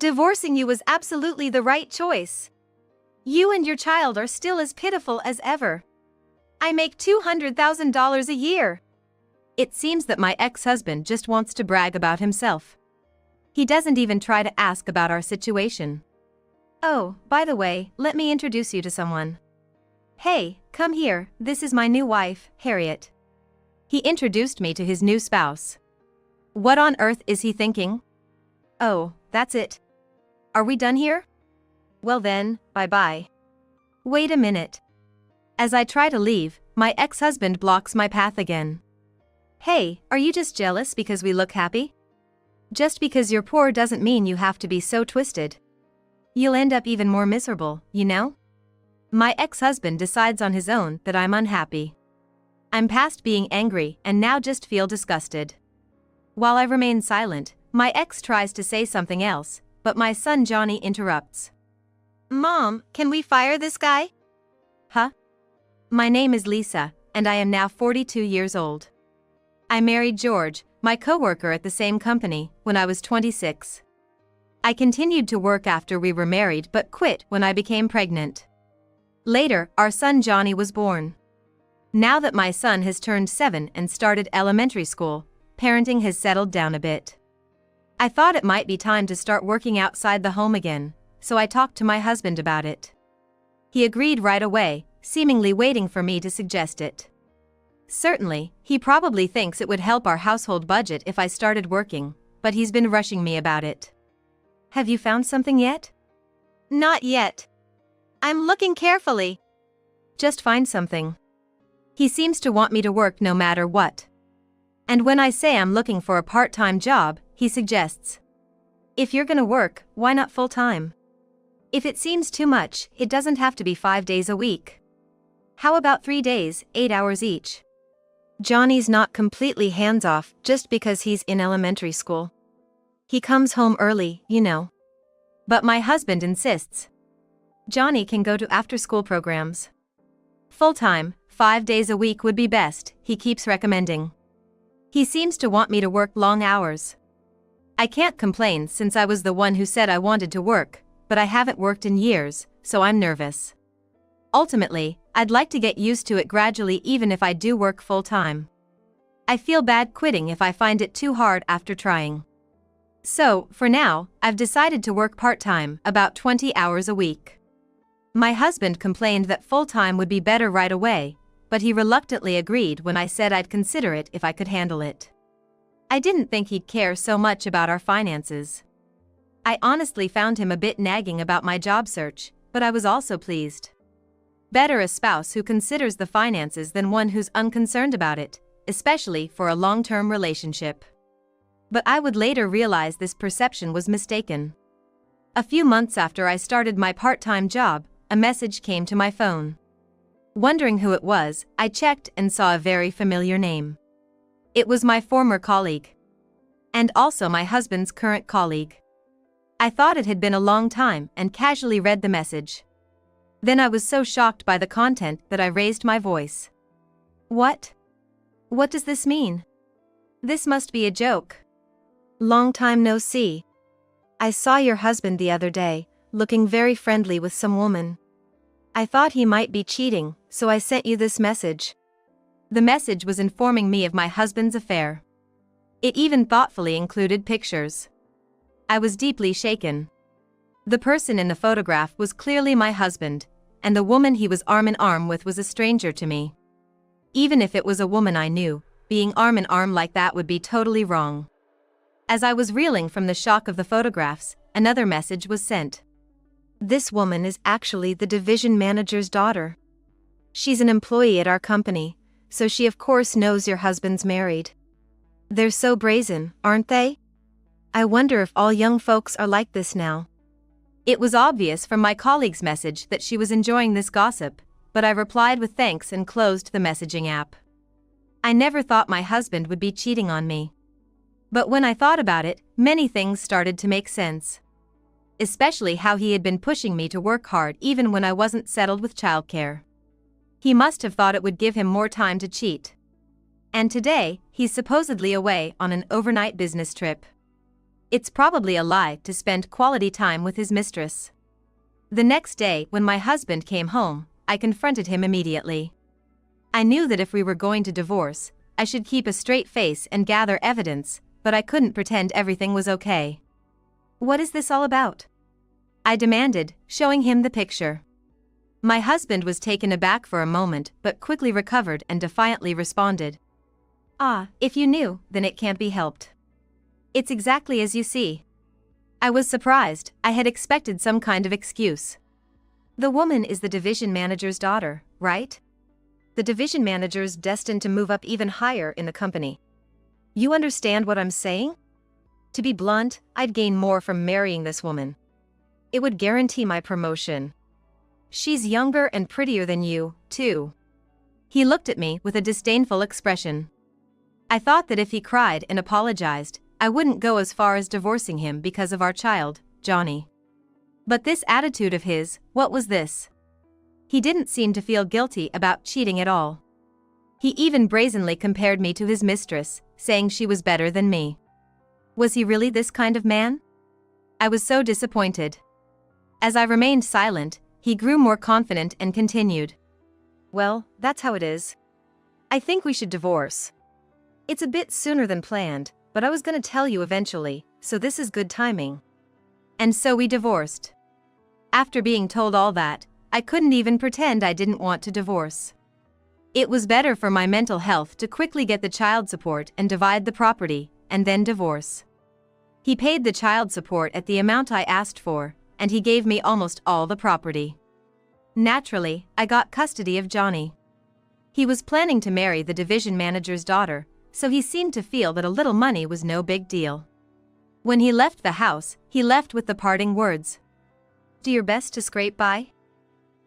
Divorcing you was absolutely the right choice. You and your child are still as pitiful as ever. I make $200,000 a year. It seems that my ex-husband just wants to brag about himself. He doesn't even try to ask about our situation. Oh, by the way, let me introduce you to someone. Hey, come here, this is my new wife, Harriet. He introduced me to his new spouse. What on earth is he thinking? Oh, that's it. Are we done here? Well then, bye-bye. Wait a minute. As I try to leave, my ex-husband blocks my path again. Hey, are you just jealous because we look happy? Just because you're poor doesn't mean you have to be so twisted. You'll end up even more miserable, you know? My ex-husband decides on his own that I'm unhappy. I'm past being angry and now just feel disgusted. While I remain silent, my ex tries to say something else, but my son Johnny interrupts. Mom, can we fire this guy? Huh? My name is Lisa, and I am now 42 years old. I married George, my coworker at the same company, when I was 26. I continued to work after we were married but quit when I became pregnant. Later, our son Johnny was born. Now that my son has turned 7 and started elementary school, parenting has settled down a bit. I thought it might be time to start working outside the home again, so I talked to my husband about it. He agreed right away, seemingly waiting for me to suggest it. Certainly, he probably thinks it would help our household budget if I started working, but he's been rushing me about it. Have you found something yet? Not yet. I'm looking carefully. Just find something. He seems to want me to work no matter what. And when I say I'm looking for a part-time job, he suggests, if you're gonna work, why not full-time? If it seems too much, it doesn't have to be 5 days a week. How about 3 days, 8 hours each? Johnny's not completely hands-off just because he's in elementary school. He comes home early, you know. But my husband insists. Johnny can go to after-school programs. Full-time, 5 days a week would be best, he keeps recommending. He seems to want me to work long hours. I can't complain since I was the one who said I wanted to work, but I haven't worked in years, so I'm nervous. Ultimately, I'd like to get used to it gradually even if I do work full-time. I feel bad quitting if I find it too hard after trying. So, for now, I've decided to work part-time, about 20 hours a week. My husband complained that full-time would be better right away, but he reluctantly agreed when I said I'd consider it if I could handle it. I didn't think he'd care so much about our finances. I honestly found him a bit nagging about my job search, but I was also pleased. Better a spouse who considers the finances than one who's unconcerned about it, especially for a long-term relationship. But I would later realize this perception was mistaken. A few months after I started my part-time job, a message came to my phone. Wondering who it was, I checked and saw a very familiar name. It was my former colleague. And also my husband's current colleague. I thought it had been a long time and casually read the message. Then I was so shocked by the content that I raised my voice. What? What does this mean? This must be a joke. Long time no see. I saw your husband the other day, looking very friendly with some woman. I thought he might be cheating, so I sent you this message. The message was informing me of my husband's affair. It even thoughtfully included pictures. I was deeply shaken. The person in the photograph was clearly my husband, and the woman he was arm in arm with was a stranger to me. Even if it was a woman I knew, being arm in arm like that would be totally wrong. As I was reeling from the shock of the photographs, another message was sent. This woman is actually the division manager's daughter. She's an employee at our company, so she of course knows your husband's married. They're so brazen, aren't they? I wonder if all young folks are like this now. It was obvious from my colleague's message that she was enjoying this gossip, but I replied with thanks and closed the messaging app. I never thought my husband would be cheating on me. But when I thought about it, many things started to make sense. Especially how he had been pushing me to work hard even when I wasn't settled with childcare. He must have thought it would give him more time to cheat. And today, he's supposedly away on an overnight business trip. It's probably a lie to spend quality time with his mistress. The next day, when my husband came home, I confronted him immediately. I knew that if we were going to divorce, I should keep a straight face and gather evidence, but I couldn't pretend everything was okay. "What is this all about?" I demanded, showing him the picture. My husband was taken aback for a moment but quickly recovered and defiantly responded. "Ah, if you knew, then it can't be helped. It's exactly as you see." I was surprised. I had expected some kind of excuse. "The woman is the division manager's daughter, right? The division manager's destined to move up even higher in the company. You understand what I'm saying? To be blunt, I'd gain more from marrying this woman. It would guarantee my promotion. She's younger and prettier than you, too." He looked at me with a disdainful expression. I thought that if he cried and apologized, I wouldn't go as far as divorcing him because of our child, Johnny. But this attitude of his, what was this? He didn't seem to feel guilty about cheating at all. He even brazenly compared me to his mistress, saying she was better than me. Was he really this kind of man? I was so disappointed. As I remained silent, he grew more confident and continued. "Well, that's how it is. I think we should divorce. It's a bit sooner than planned, but I was gonna tell you eventually, so this is good timing." And so we divorced. After being told all that, I couldn't even pretend I didn't want to divorce. It was better for my mental health to quickly get the child support and divide the property, and then divorce. He paid the child support at the amount I asked for, and he gave me almost all the property. Naturally, I got custody of Johnny. He was planning to marry the division manager's daughter, so he seemed to feel that a little money was no big deal. When he left the house, he left with the parting words. "Do your best to scrape by.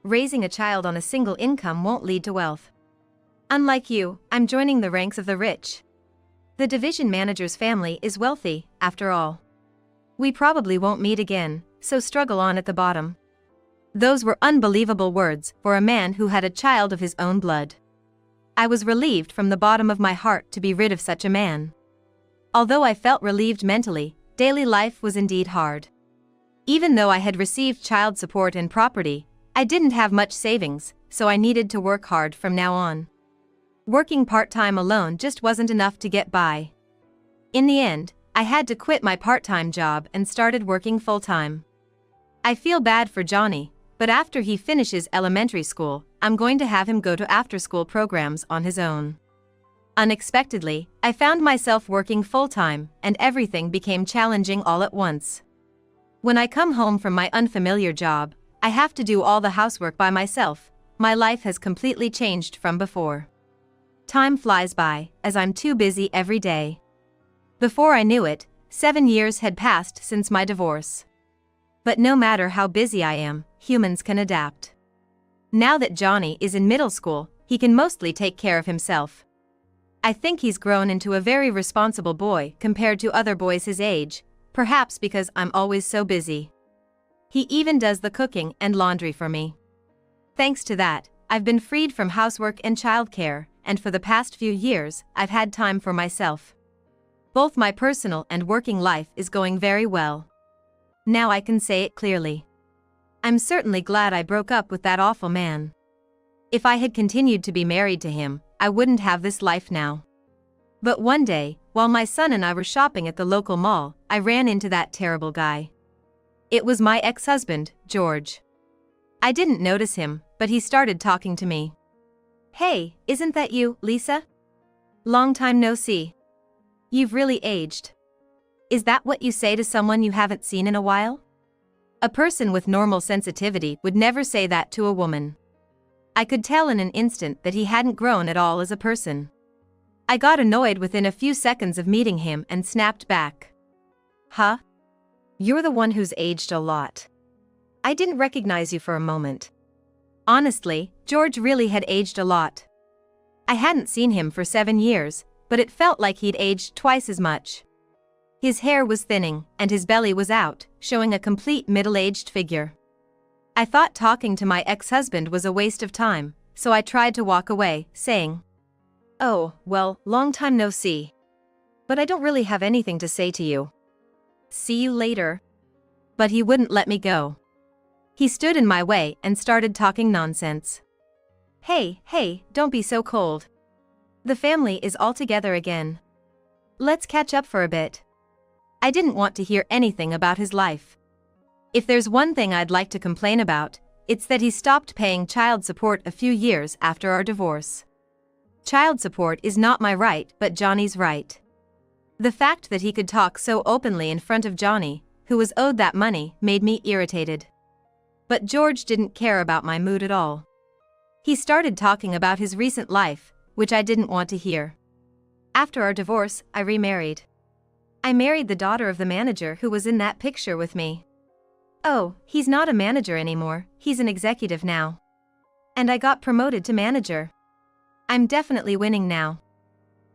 Raising a child on a single income won't lead to wealth. Unlike you, I'm joining the ranks of the rich. The division manager's family is wealthy, after all. We probably won't meet again, so struggle on at the bottom." Those were unbelievable words for a man who had a child of his own blood. I was relieved from the bottom of my heart to be rid of such a man. Although I felt relieved mentally, daily life was indeed hard. Even though I had received child support and property, I didn't have much savings, so I needed to work hard from now on. Working part-time alone just wasn't enough to get by. In the end, I had to quit my part-time job and started working full-time. I feel bad for Johnny, but after he finishes elementary school, I'm going to have him go to after-school programs on his own. Unexpectedly, I found myself working full-time, and everything became challenging all at once. When I come home from my unfamiliar job, I have to do all the housework by myself. My life has completely changed from before. Time flies by, as I'm too busy every day. Before I knew it, 7 years had passed since my divorce. But no matter how busy I am, humans can adapt. Now that Johnny is in middle school, he can mostly take care of himself. I think he's grown into a very responsible boy compared to other boys his age, perhaps because I'm always so busy. He even does the cooking and laundry for me. Thanks to that, I've been freed from housework and childcare, and for the past few years, I've had time for myself. Both my personal and working life is going very well. Now I can say it clearly. I'm certainly glad I broke up with that awful man. If I had continued to be married to him, I wouldn't have this life now. But one day, while my son and I were shopping at the local mall, I ran into that terrible guy. It was my ex-husband, George. I didn't notice him, but he started talking to me. "Hey, isn't that you, Lisa? Long time no see. You've really aged. Is that what you say to someone you haven't seen in a while?" A person with normal sensitivity would never say that to a woman. I could tell in an instant that he hadn't grown at all as a person. I got annoyed within a few seconds of meeting him and snapped back. "Huh? You're the one who's aged a lot. I didn't recognize you for a moment." Honestly, George really had aged a lot. I hadn't seen him for 7 years, but it felt like he'd aged twice as much. His hair was thinning, and his belly was out, showing a complete middle-aged figure. I thought talking to my ex-husband was a waste of time, so I tried to walk away, saying, "Oh, well, long time no see. But I don't really have anything to say to you." See you later. But he wouldn't let me go. He stood in my way and started talking nonsense. Hey, don't be so cold. The family is all together again. Let's catch up for a bit. I didn't want to hear anything about his life. If there's one thing I'd like to complain about, it's that he stopped paying child support a few years after our divorce. Child support is not my right, but Johnny's right. The fact that he could talk so openly in front of Johnny, who was owed that money, made me irritated. But George didn't care about my mood at all. He started talking about his recent life, which I didn't want to hear. After our divorce, I remarried. I married the daughter of the manager who was in that picture with me. Oh, he's not a manager anymore, he's an executive now. And I got promoted to manager. I'm definitely winning now.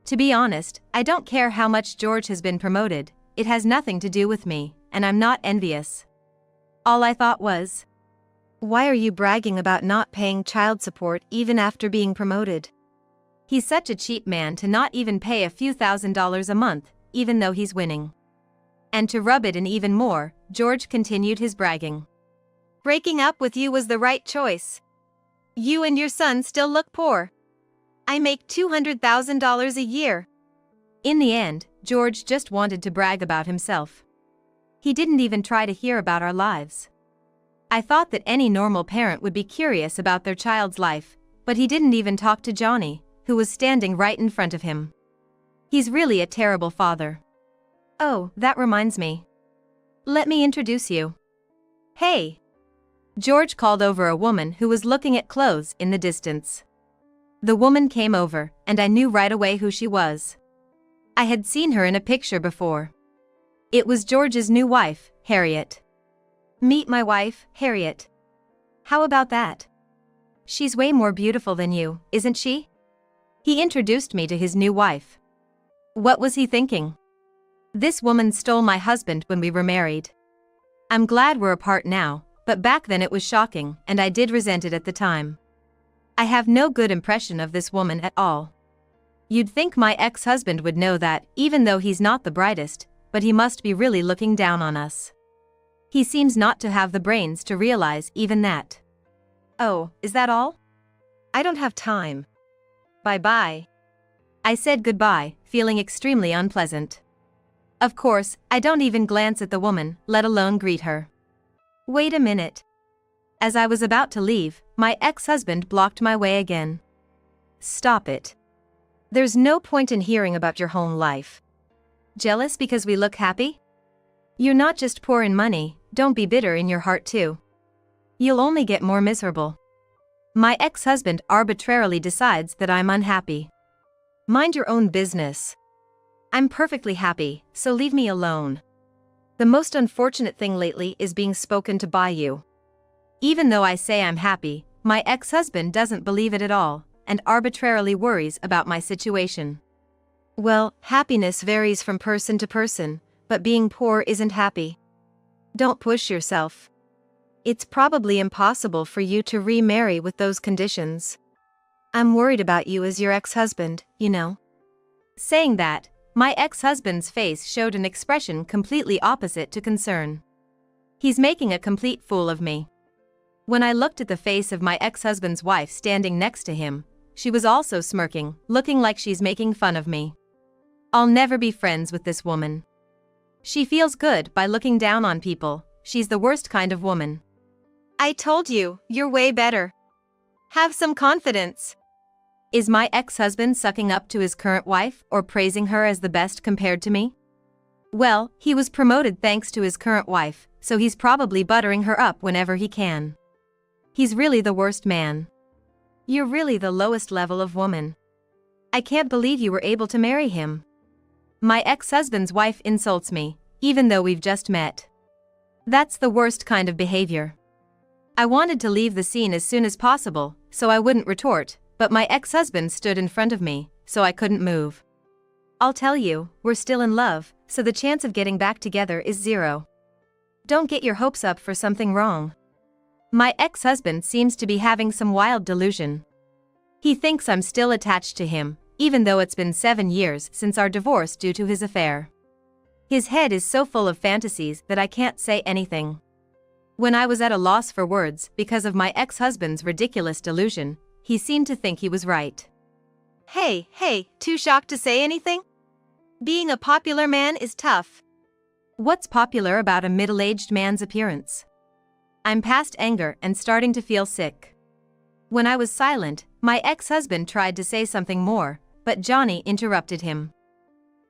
To be honest, I don't care how much George has been promoted, it has nothing to do with me, and I'm not envious. All I thought was, why are you bragging about not paying child support even after being promoted? He's such a cheap man to not even pay a few $1,000s a month, even though he's winning. And to rub it in even more, George continued his bragging. Breaking up with you was the right choice. You and your son still look poor. I make $200,000 a year. In the end, George just wanted to brag about himself. He didn't even try to hear about our lives. I thought that any normal parent would be curious about their child's life, but he didn't even talk to Johnny, who was standing right in front of him. He's really a terrible father. Oh, that reminds me. Let me introduce you. Hey! George called over a woman who was looking at clothes in the distance. The woman came over, and I knew right away who she was. I had seen her in a picture before. It was George's new wife, Harriet. Meet my wife, Harriet. How about that? She's way more beautiful than you, isn't she? He introduced me to his new wife. What was he thinking? This woman stole my husband when we were married. I'm glad we're apart now, but back then it was shocking, and I did resent it at the time. I have no good impression of this woman at all. You'd think my ex-husband would know that, even though he's not the brightest, but he must be really looking down on us. He seems not to have the brains to realize even that. Oh, is that all? I don't have time. Bye-bye. I said goodbye, feeling extremely unpleasant. Of course, I don't even glance at the woman, let alone greet her. Wait a minute. As I was about to leave, my ex-husband blocked my way again. Stop it. There's no point in hearing about your home life. Jealous because we look happy? You're not just poor in money, don't be bitter in your heart too. You'll only get more miserable. My ex-husband arbitrarily decides that I'm unhappy. Mind your own business. I'm perfectly happy, so leave me alone. The most unfortunate thing lately is being spoken to by you. Even though I say I'm happy, my ex-husband doesn't believe it at all, and arbitrarily worries about my situation. Well, happiness varies from person to person, but being poor isn't happy. Don't push yourself. It's probably impossible for you to remarry with those conditions. I'm worried about you as your ex-husband, you know. Saying that, my ex-husband's face showed an expression completely opposite to concern. He's making a complete fool of me. When I looked at the face of my ex-husband's wife standing next to him, she was also smirking, looking like she's making fun of me. I'll never be friends with this woman. She feels good by looking down on people, she's the worst kind of woman. I told you, you're way better. Have some confidence. Is my ex-husband sucking up to his current wife or praising her as the best compared to me? Well, he was promoted thanks to his current wife, so he's probably buttering her up whenever he can. He's really the worst man. You're really the lowest level of woman. I can't believe you were able to marry him. My ex-husband's wife insults me, even though we've just met. That's the worst kind of behavior. I wanted to leave the scene as soon as possible, so I wouldn't retort, but my ex-husband stood in front of me, so I couldn't move. I'll tell you, we're still in love, so the chance of getting back together is 0. Don't get your hopes up for something wrong. My ex-husband seems to be having some wild delusion. He thinks I'm still attached to him, even though it's been 7 years since our divorce due to his affair. His head is so full of fantasies that I can't say anything. When I was at a loss for words because of my ex-husband's ridiculous delusion, he seemed to think he was right. Hey, too shocked to say anything? Being a popular man is tough. What's popular about a middle-aged man's appearance? I'm past anger and starting to feel sick. When I was silent, my ex-husband tried to say something more, but Johnny interrupted him.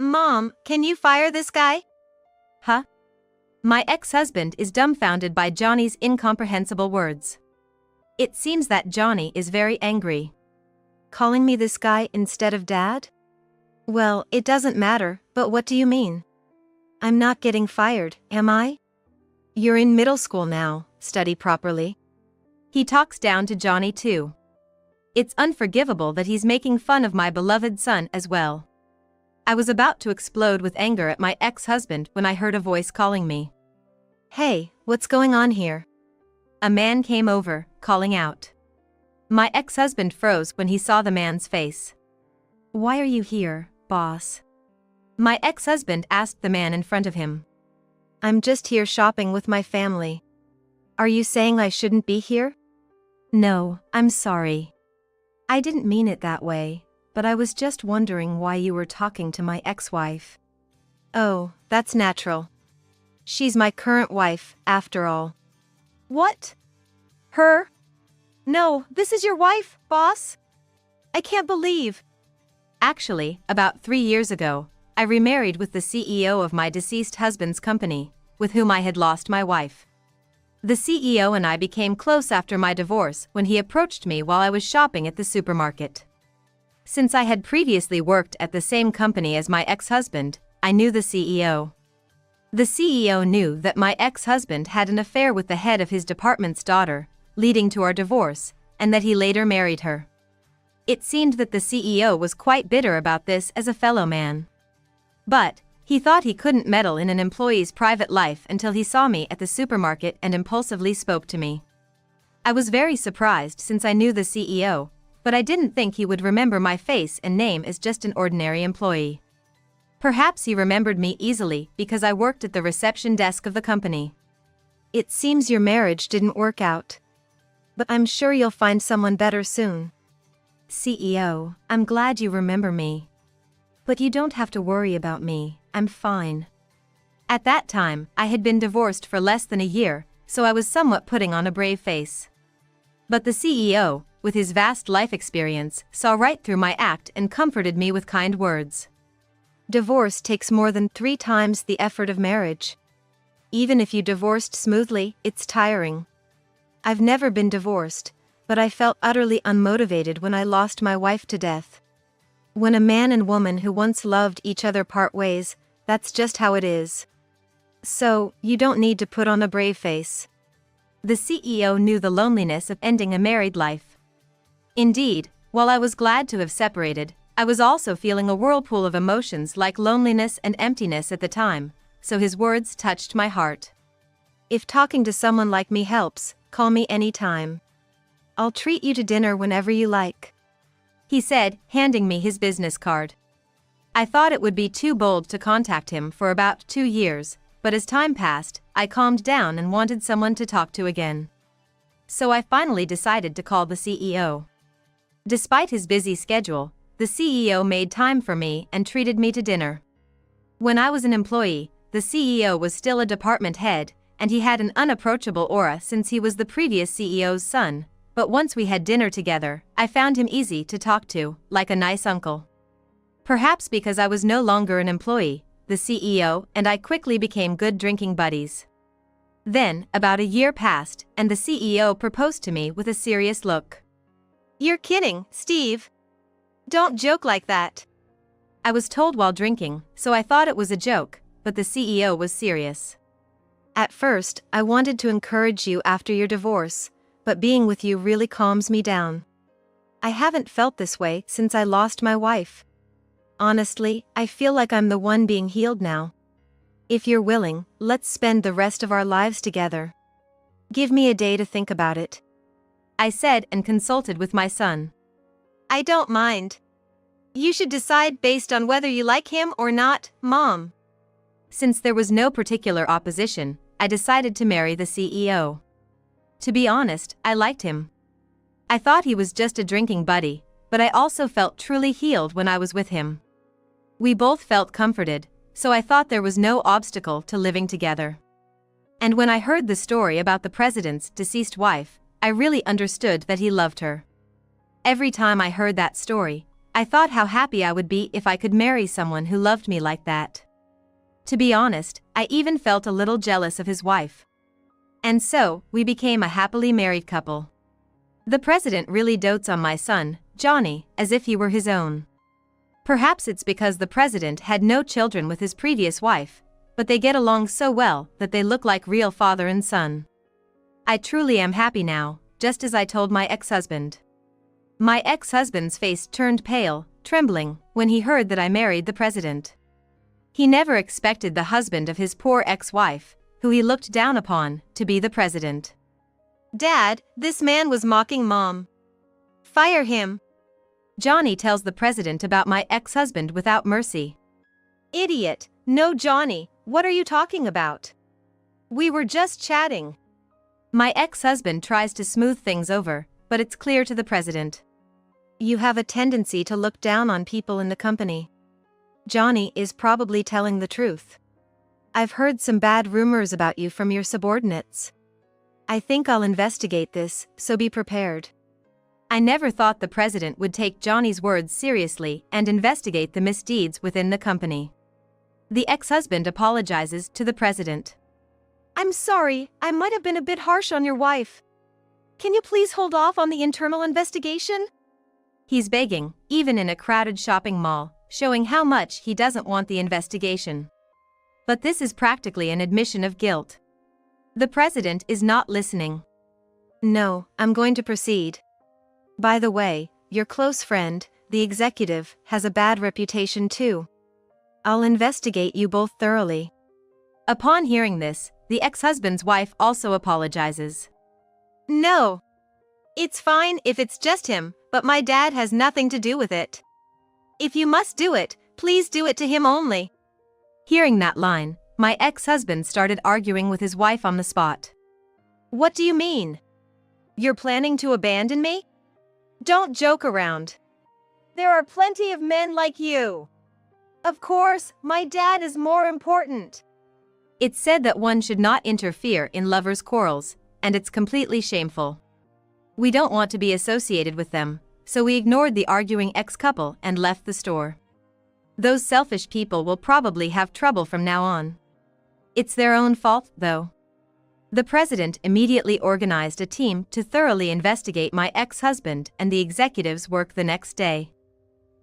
Mom, can you fire this guy? Huh? My ex-husband is dumbfounded by Johnny's incomprehensible words. It seems that Johnny is very angry. Calling me this guy instead of Dad? Well, it doesn't matter, but what do you mean? I'm not getting fired, am I? You're in middle school now, study properly. He talks down to Johnny too. It's unforgivable that he's making fun of my beloved son as well. I was about to explode with anger at my ex-husband when I heard a voice calling me. Hey, what's going on here? A man came over, calling out. My ex-husband froze when he saw the man's face. Why are you here, boss? My ex-husband asked the man in front of him. I'm just here shopping with my family. Are you saying I shouldn't be here? No, I'm sorry. I didn't mean it that way, but I was just wondering why you were talking to my ex-wife. Oh, that's natural. She's my current wife, after all. What? Her? No, this is your wife, boss? I can't believe. Actually, about 3 years ago, I remarried with the CEO of my deceased husband's company, with whom I had lost my wife. The CEO and I became close after my divorce when he approached me while I was shopping at the supermarket. Since I had previously worked at the same company as my ex-husband, I knew the CEO. The CEO knew that my ex-husband had an affair with the head of his department's daughter, leading to our divorce, and that he later married her. It seemed that the CEO was quite bitter about this as a fellow man. But he thought he couldn't meddle in an employee's private life until he saw me at the supermarket and impulsively spoke to me. I was very surprised since I knew the CEO, but I didn't think he would remember my face and name as just an ordinary employee. Perhaps he remembered me easily because I worked at the reception desk of the company. It seems your marriage didn't work out. But I'm sure you'll find someone better soon. CEO, I'm glad you remember me. But you don't have to worry about me, I'm fine. At that time, I had been divorced for less than a year, so I was somewhat putting on a brave face. But the CEO, with his vast life experience, saw right through my act and comforted me with kind words. Divorce takes more than 3 times the effort of marriage. Even if you divorced smoothly, it's tiring. I've never been divorced, but I felt utterly unmotivated when I lost my wife to death. When a man and woman who once loved each other part ways, that's just how it is. So, you don't need to put on a brave face. The CEO knew the loneliness of ending a married life. Indeed, while I was glad to have separated, I was also feeling a whirlpool of emotions like loneliness and emptiness at the time, so his words touched my heart. If talking to someone like me helps, call me anytime. I'll treat you to dinner whenever you like. He said, handing me his business card. I thought it would be too bold to contact him for about 2 years, but as time passed, I calmed down and wanted someone to talk to again. So I finally decided to call the CEO. Despite his busy schedule, the CEO made time for me and treated me to dinner. When I was an employee, the CEO was still a department head, and he had an unapproachable aura since he was the previous CEO's son, but once we had dinner together, I found him easy to talk to, like a nice uncle. Perhaps because I was no longer an employee, the CEO and I quickly became good drinking buddies. Then, about a year passed, and the CEO proposed to me with a serious look. You're kidding, Steve. Don't joke like that. I was told while drinking, so I thought it was a joke, but the CEO was serious. At first, I wanted to encourage you after your divorce, but being with you really calms me down. I haven't felt this way since I lost my wife. Honestly, I feel like I'm the one being healed now. If you're willing, let's spend the rest of our lives together. Give me a day to think about it. I said and consulted with my son. I don't mind. You should decide based on whether you like him or not, Mom. Since there was no particular opposition, I decided to marry the CEO. To be honest, I liked him. I thought he was just a drinking buddy, but I also felt truly healed when I was with him. We both felt comforted, so I thought there was no obstacle to living together. And when I heard the story about the president's deceased wife, I really understood that he loved her. Every time I heard that story, I thought how happy I would be if I could marry someone who loved me like that. To be honest, I even felt a little jealous of his wife. And so, we became a happily married couple. The president really dotes on my son, Johnny, as if he were his own. Perhaps it's because the president had no children with his previous wife, but they get along so well that they look like real father and son. I truly am happy now, just as I told my ex-husband. My ex-husband's face turned pale, trembling, when he heard that I married the president. He never expected the husband of his poor ex-wife, who he looked down upon, to be the president. "Dad, this man was mocking Mom. Fire him." Johnny tells the president about my ex-husband without mercy. "Idiot, no Johnny, what are you talking about? We were just chatting." My ex-husband tries to smooth things over, but it's clear to the president. "You have a tendency to look down on people in the company. Johnny is probably telling the truth. I've heard some bad rumors about you from your subordinates. I think I'll investigate this, so be prepared." I never thought the president would take Johnny's words seriously and investigate the misdeeds within the company. The ex-husband apologizes to the president. "I'm sorry, I might have been a bit harsh on your wife. Can you please hold off on the internal investigation?" He's begging, even in a crowded shopping mall, showing how much he doesn't want the investigation. But this is practically an admission of guilt. The president is not listening. "No, I'm going to proceed. By the way, your close friend, the executive, has a bad reputation too. I'll investigate you both thoroughly." Upon hearing this, the ex-husband's wife also apologizes. "No. It's fine if it's just him, but my dad has nothing to do with it. If you must do it, please do it to him only." Hearing that line, my ex-husband started arguing with his wife on the spot. "What do you mean? You're planning to abandon me? Don't joke around. There are plenty of men like you. Of course, my dad is more important." It's said that one should not interfere in lovers' quarrels, and it's completely shameful. We don't want to be associated with them, so we ignored the arguing ex-couple and left the store. Those selfish people will probably have trouble from now on. It's their own fault, though. The president immediately organized a team to thoroughly investigate my ex-husband and the executive's work the next day.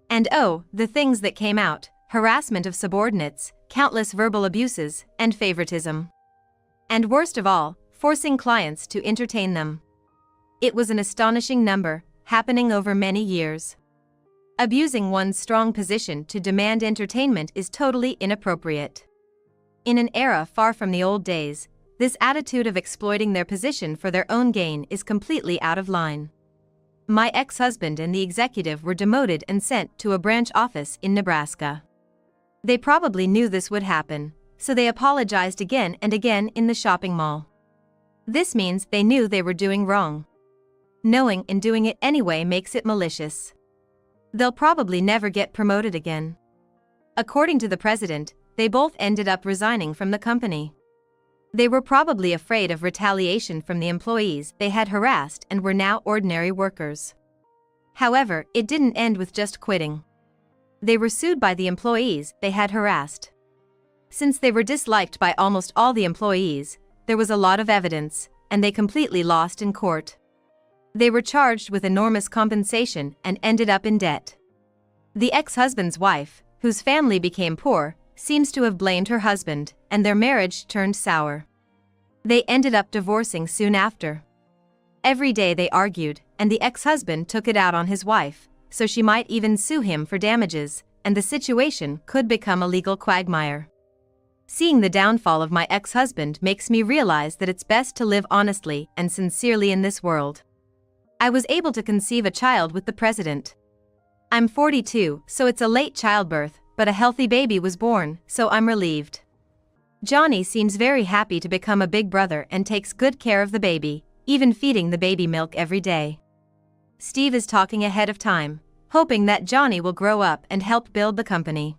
And oh, the things that came out: harassment of subordinates, countless verbal abuses, and favoritism. And worst of all, forcing clients to entertain them. It was an astonishing number, happening over many years. Abusing one's strong position to demand entertainment is totally inappropriate. In an era far from the old days, this attitude of exploiting their position for their own gain is completely out of line. My ex-husband and the executive were demoted and sent to a branch office in Nebraska. They probably knew this would happen, so they apologized again and again in the shopping mall. This means they knew they were doing wrong. Knowing and doing it anyway makes it malicious. They'll probably never get promoted again. According to the president, they both ended up resigning from the company. They were probably afraid of retaliation from the employees they had harassed and were now ordinary workers. However, it didn't end with just quitting. They were sued by the employees they had harassed. Since they were disliked by almost all the employees, there was a lot of evidence, and they completely lost in court. They were charged with enormous compensation and ended up in debt. The ex-husband's wife, whose family became poor, seems to have blamed her husband, and their marriage turned sour. They ended up divorcing soon after. Every day they argued, and the ex-husband took it out on his wife, so she might even sue him for damages, and the situation could become a legal quagmire. Seeing the downfall of my ex-husband makes me realize that it's best to live honestly and sincerely in this world. I was able to conceive a child with the president. I'm 42, so it's a late childbirth, but a healthy baby was born, so I'm relieved. Johnny seems very happy to become a big brother and takes good care of the baby, even feeding the baby milk every day. Steve is talking ahead of time, hoping that Johnny will grow up and help build the company.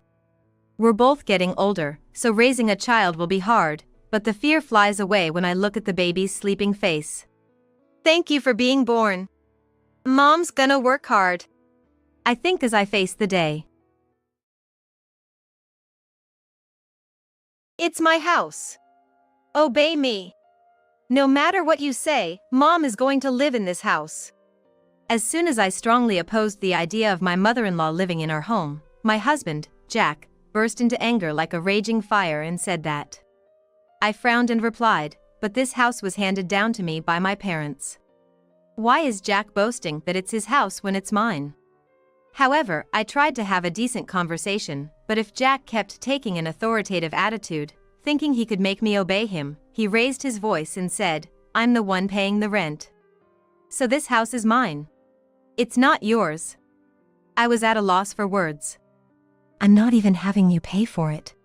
We're both getting older, so raising a child will be hard, but the fear flies away when I look at the baby's sleeping face. Thank you for being born. Mom's gonna work hard, I think as I face the day. It's my house. Obey me. No matter what you say, Mom is going to live in this house. As soon as I strongly opposed the idea of my mother-in-law living in our home, my husband, Jack, burst into anger like a raging fire and said that. I frowned and replied, but this house was handed down to me by my parents. Why is Jack boasting that it's his house when it's mine? However, I tried to have a decent conversation, but if Jack kept taking an authoritative attitude, thinking he could make me obey him, he raised his voice and said, I'm the one paying the rent. So this house is mine. It's not yours. I was at a loss for words. I'm not even having you pay for it.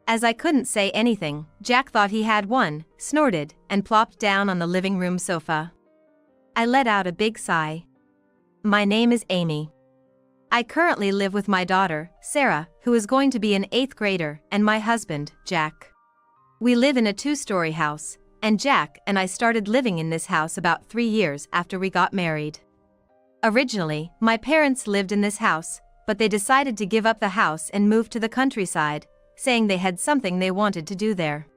As I couldn't say anything, Jack thought he had one, snorted, and plopped down on the living room sofa. I let out a big sigh. My name is Amy. I currently live with my daughter, Sarah, who is going to be an 8th grader, and my husband, Jack. We live in a 2-story house, and Jack and I started living in this house about 3 years after we got married. Originally, my parents lived in this house, but they decided to give up the house and move to the countryside, saying they had something they wanted to do there.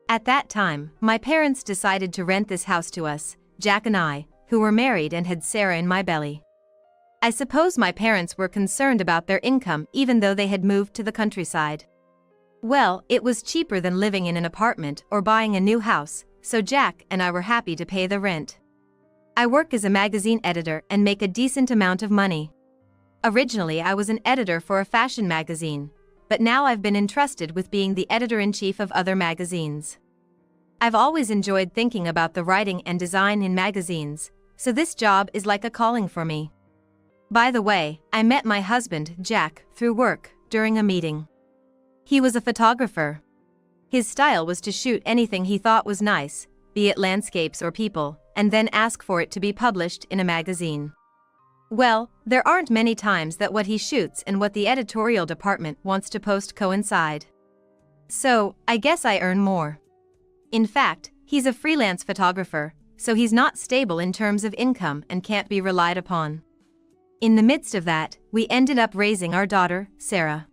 At that time, my parents decided to rent this house to us, Jack and I, who were married and had Sarah in my belly. I suppose my parents were concerned about their income even though they had moved to the countryside. Well, it was cheaper than living in an apartment or buying a new house, so Jack and I were happy to pay the rent. I work as a magazine editor and make a decent amount of money. Originally, I was an editor for a fashion magazine, but now I've been entrusted with being the editor-in-chief of other magazines. I've always enjoyed thinking about the writing and design in magazines, so this job is like a calling for me. By the way, I met my husband, Jack, through work, during a meeting. He was a photographer. His style was to shoot anything he thought was nice, be it landscapes or people, and then ask for it to be published in a magazine. Well, there aren't many times that what he shoots and what the editorial department wants to post coincide. So, I guess I earn more. In fact, he's a freelance photographer, so he's not stable in terms of income and can't be relied upon. In the midst of that, we ended up raising our daughter, Sarah.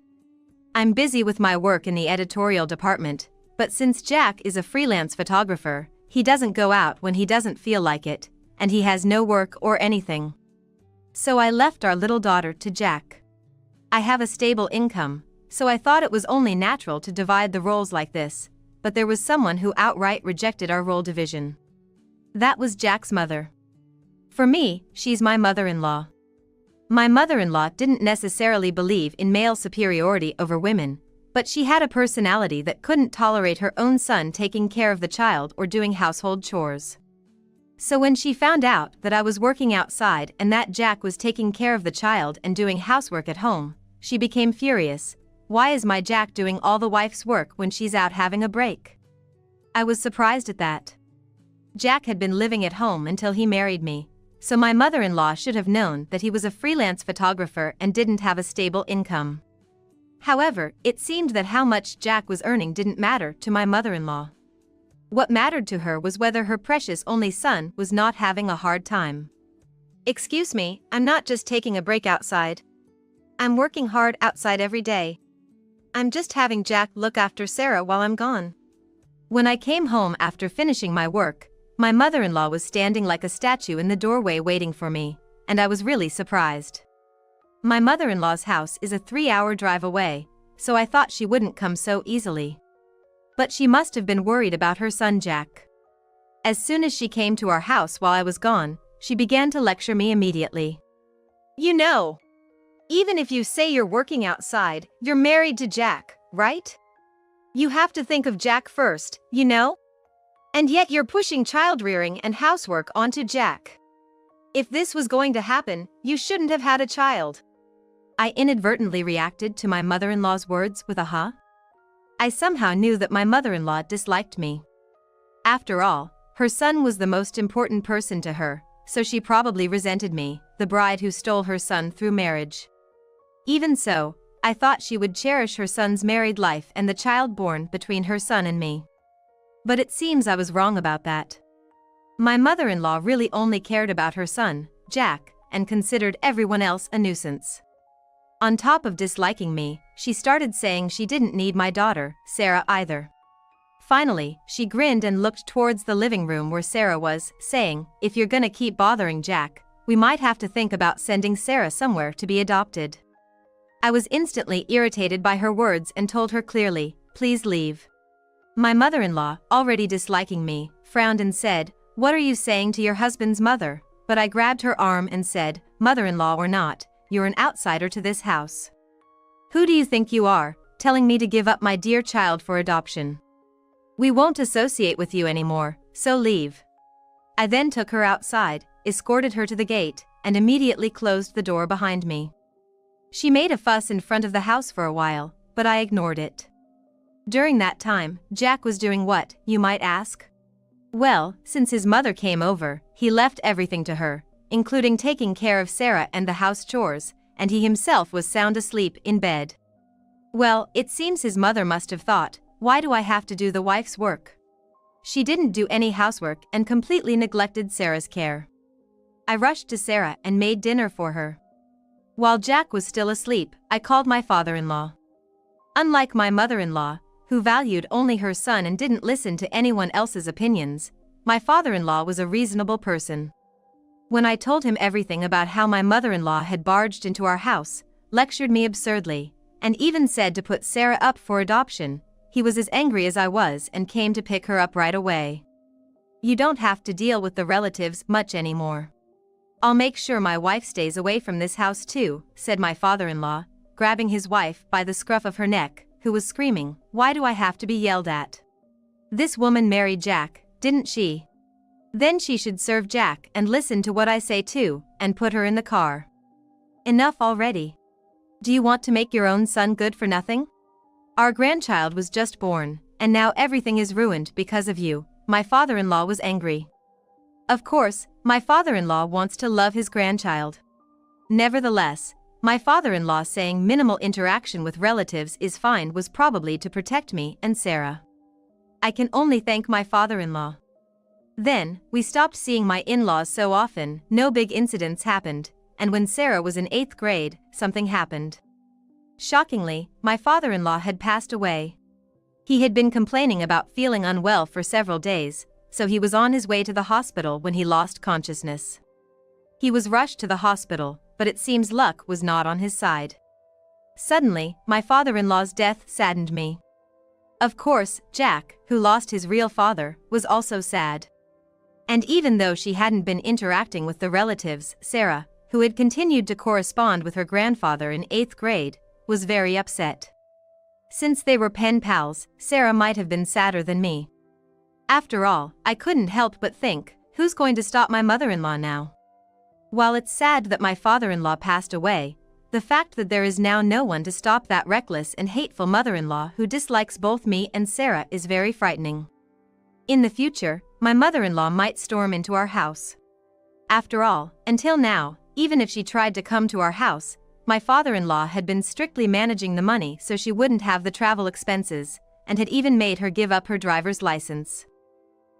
I'm busy with my work in the editorial department, but since Jack is a freelance photographer, he doesn't go out when he doesn't feel like it, and he has no work or anything. So I left our little daughter to Jack. I have a stable income, so I thought it was only natural to divide the roles like this, but there was someone who outright rejected our role division. That was Jack's mother. For me, she's my mother-in-law. My mother-in-law didn't necessarily believe in male superiority over women, but she had a personality that couldn't tolerate her own son taking care of the child or doing household chores. So when she found out that I was working outside and that Jack was taking care of the child and doing housework at home, she became furious. Why is my Jack doing all the wife's work when she's out having a break? I was surprised at that. Jack had been living at home until he married me, so my mother-in-law should have known that he was a freelance photographer and didn't have a stable income. However, it seemed that how much Jack was earning didn't matter to my mother-in-law. What mattered to her was whether her precious only son was not having a hard time. Excuse me, I'm not just taking a break outside. I'm working hard outside every day. I'm just having Jack look after Sarah while I'm gone. When I came home after finishing my work, my mother-in-law was standing like a statue in the doorway waiting for me, and I was really surprised. My mother-in-law's house is a 3-hour drive away, so I thought she wouldn't come so easily. But she must have been worried about her son Jack. As soon as she came to our house while I was gone, she began to lecture me immediately. You know, even if you say you're working outside, you're married to Jack, right? You have to think of Jack first, you know? And yet you're pushing child-rearing and housework onto Jack. If this was going to happen, you shouldn't have had a child. I inadvertently reacted to my mother-in-law's words with a huh? I somehow knew that my mother-in-law disliked me. After all, her son was the most important person to her, so she probably resented me, the bride who stole her son through marriage. Even so, I thought she would cherish her son's married life and the child born between her son and me. But it seems I was wrong about that. My mother-in-law really only cared about her son, Jack, and considered everyone else a nuisance. On top of disliking me, she started saying she didn't need my daughter, Sarah, either. Finally, she grinned and looked towards the living room where Sarah was, saying, "If you're gonna keep bothering Jack, we might have to think about sending Sarah somewhere to be adopted." I was instantly irritated by her words and told her clearly, "Please leave." My mother-in-law, already disliking me, frowned and said, "What are you saying to your husband's mother?" But I grabbed her arm and said, "Mother-in-law or not, you're an outsider to this house. Who do you think you are, telling me to give up my dear child for adoption? We won't associate with you anymore, so leave." I then took her outside, escorted her to the gate, and immediately closed the door behind me. She made a fuss in front of the house for a while, but I ignored it. During that time, Jack was doing what, you might ask? Well, since his mother came over, he left everything to her, including taking care of Sarah and the house chores, and he himself was sound asleep in bed. Well, it seems his mother must have thought, why do I have to do the wife's work? She didn't do any housework and completely neglected Sarah's care. I rushed to Sarah and made dinner for her. While Jack was still asleep, I called my father-in-law. Unlike my mother-in-law, who valued only her son and didn't listen to anyone else's opinions, my father-in-law was a reasonable person. When I told him everything about how my mother-in-law had barged into our house, lectured me absurdly, and even said to put Sarah up for adoption, he was as angry as I was and came to pick her up right away. "You don't have to deal with the relatives much anymore. I'll make sure my wife stays away from this house too," said my father-in-law, grabbing his wife by the scruff of her neck, who was screaming, "Why do I have to be yelled at? This woman married Jack, didn't she? Then she should serve Jack and listen to what I say too, and put her in the car. Enough already. Do you want to make your own son good for nothing? Our grandchild was just born, and now everything is ruined because of you." My father-in-law was angry. Of course, my father-in-law wants to love his grandchild. Nevertheless, my father-in-law saying minimal interaction with relatives is fine was probably to protect me and Sarah. I can only thank my father-in-law. Then, we stopped seeing my in-laws so often, no big incidents happened, and when Sarah was in 8th grade, something happened. Shockingly, my father-in-law had passed away. He had been complaining about feeling unwell for several days, so he was on his way to the hospital when he lost consciousness. He was rushed to the hospital, but it seems luck was not on his side. Suddenly, my father-in-law's death saddened me. Of course, Jack, who lost his real father, was also sad. And even though she hadn't been interacting with the relatives, Sarah, who had continued to correspond with her grandfather in 8th grade, was very upset. Since they were pen pals, Sarah might have been sadder than me. After all, I couldn't help but think, who's going to stop my mother-in-law now? While it's sad that my father-in-law passed away, the fact that there is now no one to stop that reckless and hateful mother-in-law who dislikes both me and Sarah is very frightening. In the future, my mother-in-law might storm into our house. After all, until now, even if she tried to come to our house, my father-in-law had been strictly managing the money so she wouldn't have the travel expenses, and had even made her give up her driver's license.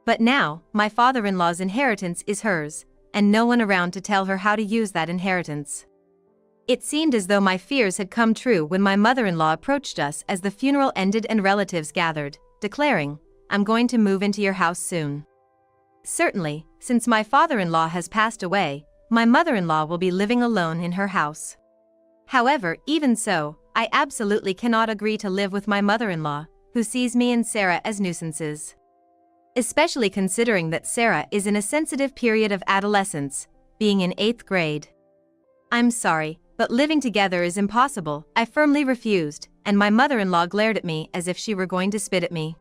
But now, my father-in-law's inheritance is hers, and no one around to tell her how to use that inheritance. It seemed as though my fears had come true when my mother-in-law approached us as the funeral ended and relatives gathered, declaring, "I'm going to move into your house soon." Certainly, since my father-in-law has passed away, my mother-in-law will be living alone in her house. However, even so, I absolutely cannot agree to live with my mother-in-law, who sees me and Sarah as nuisances. Especially considering that Sarah is in a sensitive period of adolescence, being in 8th grade. "I'm sorry, but living together is impossible," I firmly refused, and my mother-in-law glared at me as if she were going to spit at me.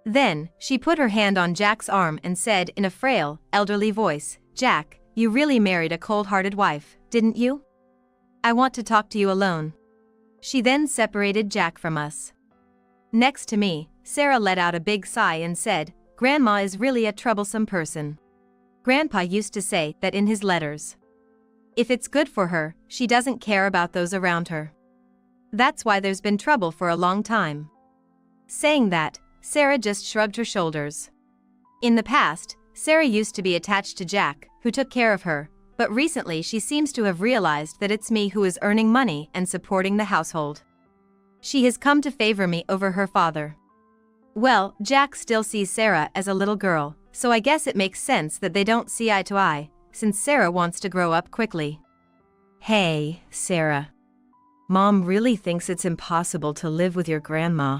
Then, she put her hand on Jack's arm and said in a frail, elderly voice, "Jack, you really married a cold-hearted wife, didn't you? I want to talk to you alone." She then separated Jack from us. Next to me, Sarah let out a big sigh and said, "Grandma is really a troublesome person. Grandpa used to say that in his letters. If it's good for her, she doesn't care about those around her. That's why there's been trouble for a long time." Saying that, Sarah just shrugged her shoulders. In the past, Sarah used to be attached to Jack, who took care of her, but recently she seems to have realized that it's me who is earning money and supporting the household. She has come to favor me over her father. Well, Jack still sees Sarah as a little girl, so I guess it makes sense that they don't see eye to eye, since Sarah wants to grow up quickly. "Hey, Sarah. Mom really thinks it's impossible to live with your grandma.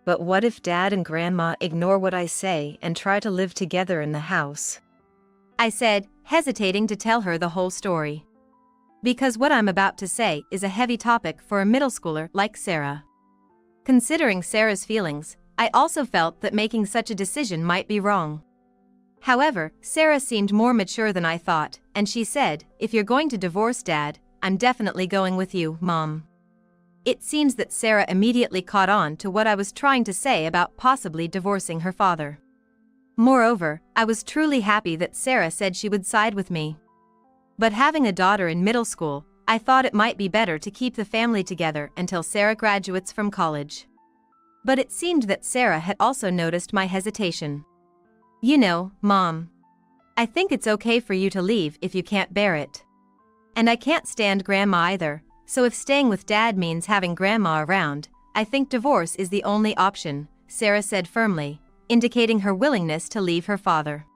But what if Dad and Grandma ignore what I say and try to live together in the house?" I said, hesitating to tell her the whole story. Because what I'm about to say is a heavy topic for a middle schooler like Sarah. Considering Sarah's feelings, I also felt that making such a decision might be wrong. However, Sarah seemed more mature than I thought, and she said, "If you're going to divorce Dad, I'm definitely going with you, Mom." It seems that Sarah immediately caught on to what I was trying to say about possibly divorcing her father. Moreover, I was truly happy that Sarah said she would side with me. But having a daughter in middle school, I thought it might be better to keep the family together until Sarah graduates from college. But it seemed that Sarah had also noticed my hesitation. "You know, Mom, I think it's okay for you to leave if you can't bear it. And I can't stand Grandma either, so if staying with Dad means having Grandma around, I think divorce is the only option," Sarah said firmly, indicating her willingness to leave her father.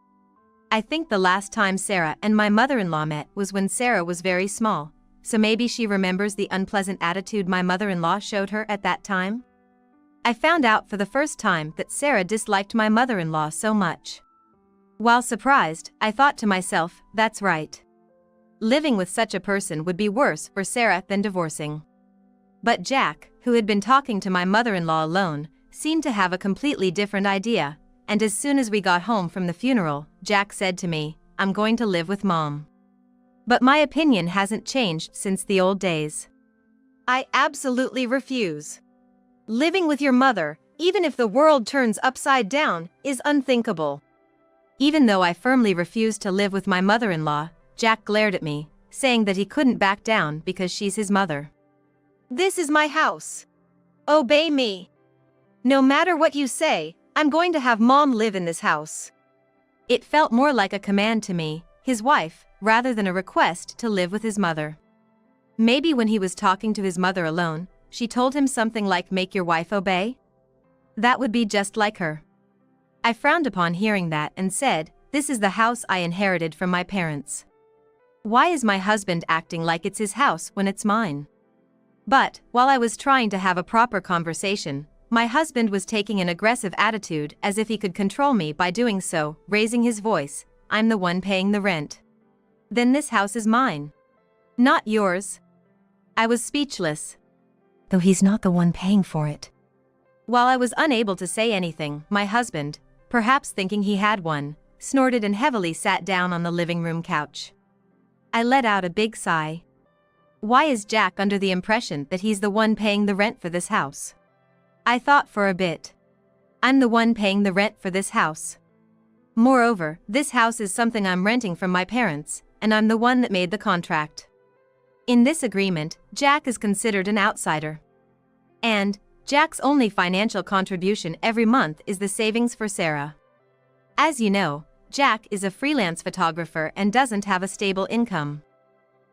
I think the last time Sarah and my mother-in-law met was when Sarah was very small, so maybe she remembers the unpleasant attitude my mother-in-law showed her at that time? I found out for the first time that Sarah disliked my mother-in-law so much. While surprised, I thought to myself, that's right. Living with such a person would be worse for Sarah than divorcing. But Jack, who had been talking to my mother-in-law alone, seemed to have a completely different idea, and as soon as we got home from the funeral, Jack said to me, "I'm going to live with Mom." But my opinion hasn't changed since the old days. I absolutely refuse. Living with your mother, even if the world turns upside down, is unthinkable. Even though I firmly refused to live with my mother-in-law, Jack glared at me, saying that he couldn't back down because she's his mother. "This is my house. Obey me. No matter what you say, I'm going to have Mom live in this house." It felt more like a command to me, his wife, rather than a request to live with his mother. Maybe when he was talking to his mother alone, she told him something like, "Make your wife obey?" That would be just like her. I frowned upon hearing that and said, "This is the house I inherited from my parents. Why is my husband acting like it's his house when it's mine?" But, while I was trying to have a proper conversation, my husband was taking an aggressive attitude as if he could control me by doing so, raising his voice, "I'm the one paying the rent. Then this house is mine. Not yours." I was speechless. Though he's not the one paying for it. While I was unable to say anything, my husband, perhaps thinking he had one, snorted and heavily sat down on the living room couch. I let out a big sigh. Why is Jack under the impression that he's the one paying the rent for this house? I thought for a bit. I'm the one paying the rent for this house. Moreover, this house is something I'm renting from my parents, and I'm the one that made the contract. In this agreement, Jack is considered an outsider. And Jack's only financial contribution every month is the savings for Sarah. As you know, Jack is a freelance photographer and doesn't have a stable income.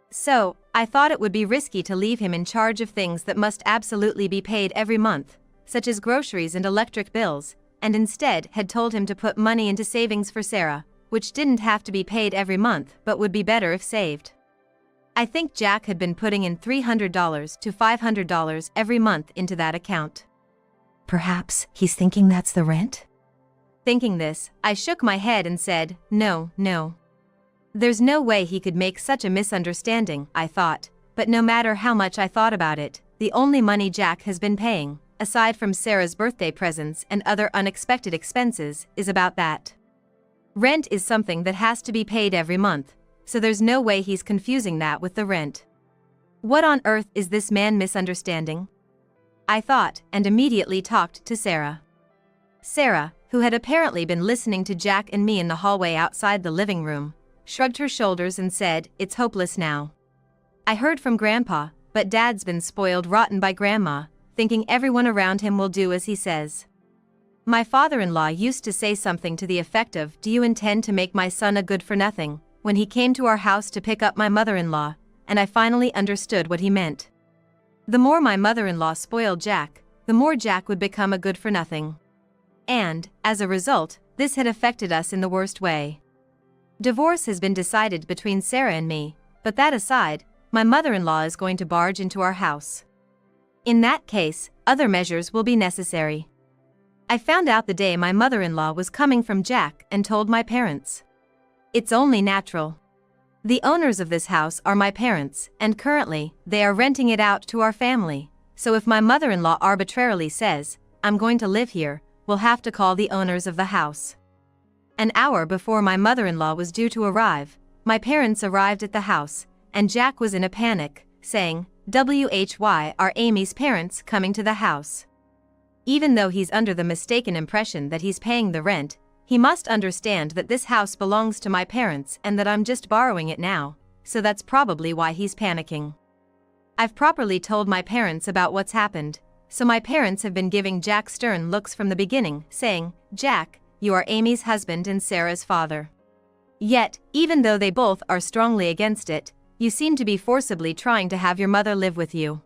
So, I thought it would be risky to leave him in charge of things that must absolutely be paid every month, such as groceries and electric bills, and instead had told him to put money into savings for Sarah, which didn't have to be paid every month but would be better if saved. I think Jack had been putting in $300 to $500 every month into that account. Perhaps he's thinking that's the rent? Thinking this, I shook my head and said, No. There's no way he could make such a misunderstanding, I thought, but no matter how much I thought about it, the only money Jack has been paying, aside from Sarah's birthday presents and other unexpected expenses, is about that. Rent is something that has to be paid every month, so there's no way he's confusing that with the rent. What on earth is this man misunderstanding? I thought, and immediately talked to Sarah. Sarah, who had apparently been listening to Jack and me in the hallway outside the living room, shrugged her shoulders and said, "It's hopeless now. I heard from Grandpa, but Dad's been spoiled rotten by Grandma, thinking everyone around him will do as he says. My father-in-law used to say something to the effect of, 'Do you intend to make my son a good-for-nothing?' when he came to our house to pick up my mother-in-law, and I finally understood what he meant. The more my mother-in-law spoiled Jack, the more Jack would become a good-for-nothing. And, as a result, this had affected us in the worst way. Divorce has been decided between Sarah and me, but that aside, my mother-in-law is going to barge into our house. In that case, other measures will be necessary. I found out the day my mother-in-law was coming from Jack and told my parents. It's only natural. The owners of this house are my parents, and currently, they are renting it out to our family, so if my mother-in-law arbitrarily says, 'I'm going to live here,' we'll have to call the owners of the house." An hour before my mother-in-law was due to arrive, my parents arrived at the house, and Jack was in a panic, saying, "Why are Amy's parents coming to the house?" Even though he's under the mistaken impression that he's paying the rent, he must understand that this house belongs to my parents and that I'm just borrowing it now, so that's probably why he's panicking. I've properly told my parents about what's happened, so my parents have been giving Jack stern looks from the beginning, saying, "Jack, you are Amy's husband and Sarah's father. Yet, even though they both are strongly against it, you seem to be forcibly trying to have your mother live with you.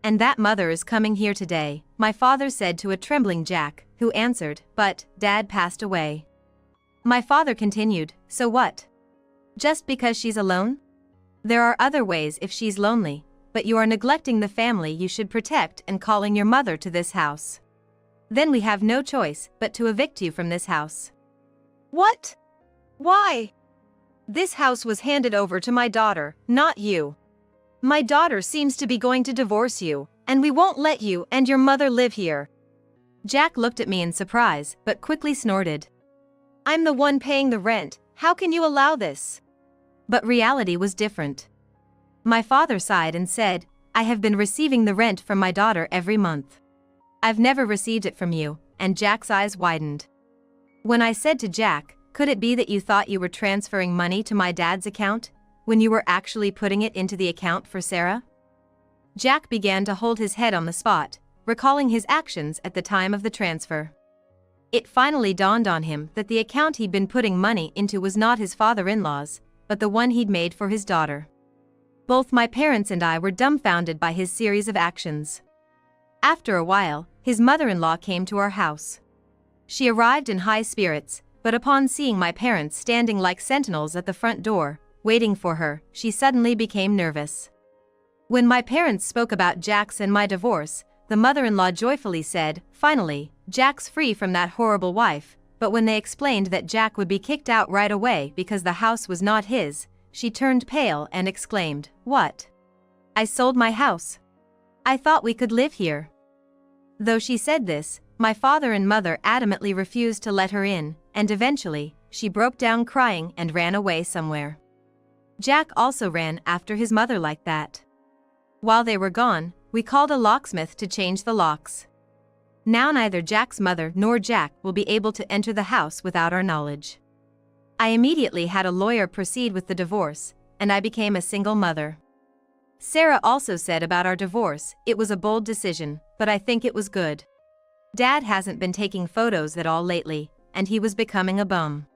And that mother is coming here today," my father said to a trembling Jack, who answered, "But, Dad passed away." My father continued, "So what? Just because she's alone? There are other ways if she's lonely, but you are neglecting the family you should protect and calling your mother to this house. Then we have no choice but to evict you from this house." "What? Why? This house was handed over to my daughter, not you. My daughter seems to be going to divorce you, and we won't let you and your mother live here." Jack looked at me in surprise, but quickly snorted. "I'm the one paying the rent, how can you allow this?" But reality was different. My father sighed and said, "I have been receiving the rent from my daughter every month. I've never received it from you," and Jack's eyes widened. When I said to Jack, "Could it be that you thought you were transferring money to my dad's account, when you were actually putting it into the account for Sarah?" Jack began to hold his head on the spot, recalling his actions at the time of the transfer. It finally dawned on him that the account he'd been putting money into was not his father-in-law's, but the one he'd made for his daughter. Both my parents and I were dumbfounded by his series of actions. After a while, his mother-in-law came to our house. She arrived in high spirits, but upon seeing my parents standing like sentinels at the front door, waiting for her, she suddenly became nervous. When my parents spoke about Jack's and my divorce, the mother-in-law joyfully said, "Finally, Jack's free from that horrible wife," but when they explained that Jack would be kicked out right away because the house was not his, she turned pale and exclaimed, "What? I sold my house. I thought we could live here." Though she said this, my father and mother adamantly refused to let her in, and eventually, she broke down crying and ran away somewhere. Jack also ran after his mother like that. While they were gone, we called a locksmith to change the locks. Now neither Jack's mother nor Jack will be able to enter the house without our knowledge. I immediately had a lawyer proceed with the divorce, and I became a single mother. Sarah also said about our divorce, "It was a bold decision, but I think it was good. Dad hasn't been taking photos at all lately, and he was becoming a bum.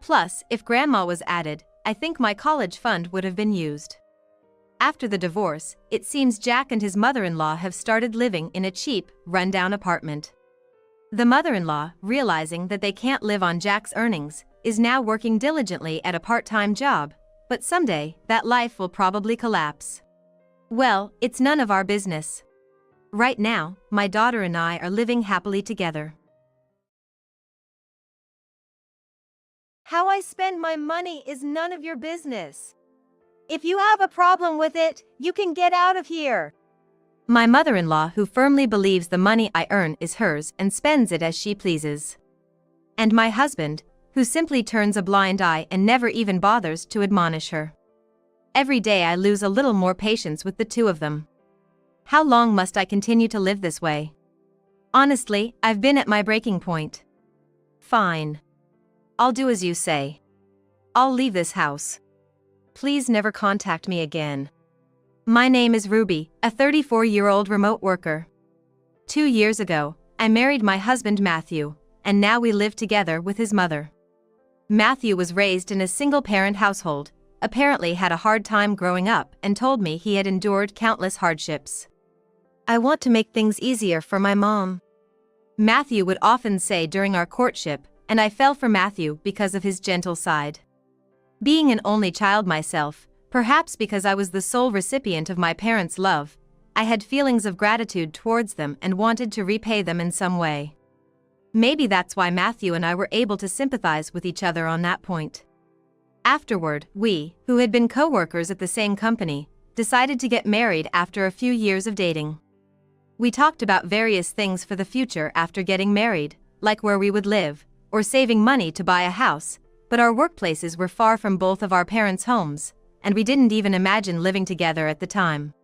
Plus, if Grandma was added, I think my college fund would have been used." After the divorce, it seems Jack and his mother-in-law have started living in a cheap, run-down apartment. The mother-in-law, realizing that they can't live on Jack's earnings, is now working diligently at a part-time job, but someday, that life will probably collapse. Well, it's none of our business. Right now, my daughter and I are living happily together. How I spend my money is none of your business. If you have a problem with it, you can get out of here. My mother-in-law, who firmly believes the money I earn is hers and spends it as she pleases. And my husband, who simply turns a blind eye and never even bothers to admonish her. Every day I lose a little more patience with the two of them. How long must I continue to live this way? Honestly, I've been at my breaking point. Fine. I'll do as you say. I'll leave this house. Please never contact me again. My name is Ruby, a 34-year-old remote worker. 2 years ago, I married my husband Matthew, and now we live together with his mother. Matthew was raised in a single-parent household, apparently had a hard time growing up, and told me he had endured countless hardships. I want to make things easier for my mom, Matthew would often say during our courtship, and I fell for Matthew because of his gentle side. Being an only child myself, perhaps because I was the sole recipient of my parents' love, I had feelings of gratitude towards them and wanted to repay them in some way. Maybe that's why Matthew and I were able to sympathize with each other on that point. Afterward, we, who had been co-workers at the same company, decided to get married after a few years of dating. We talked about various things for the future after getting married, like where we would live, or saving money to buy a house, but our workplaces were far from both of our parents' homes, and we didn't even imagine living together at the time.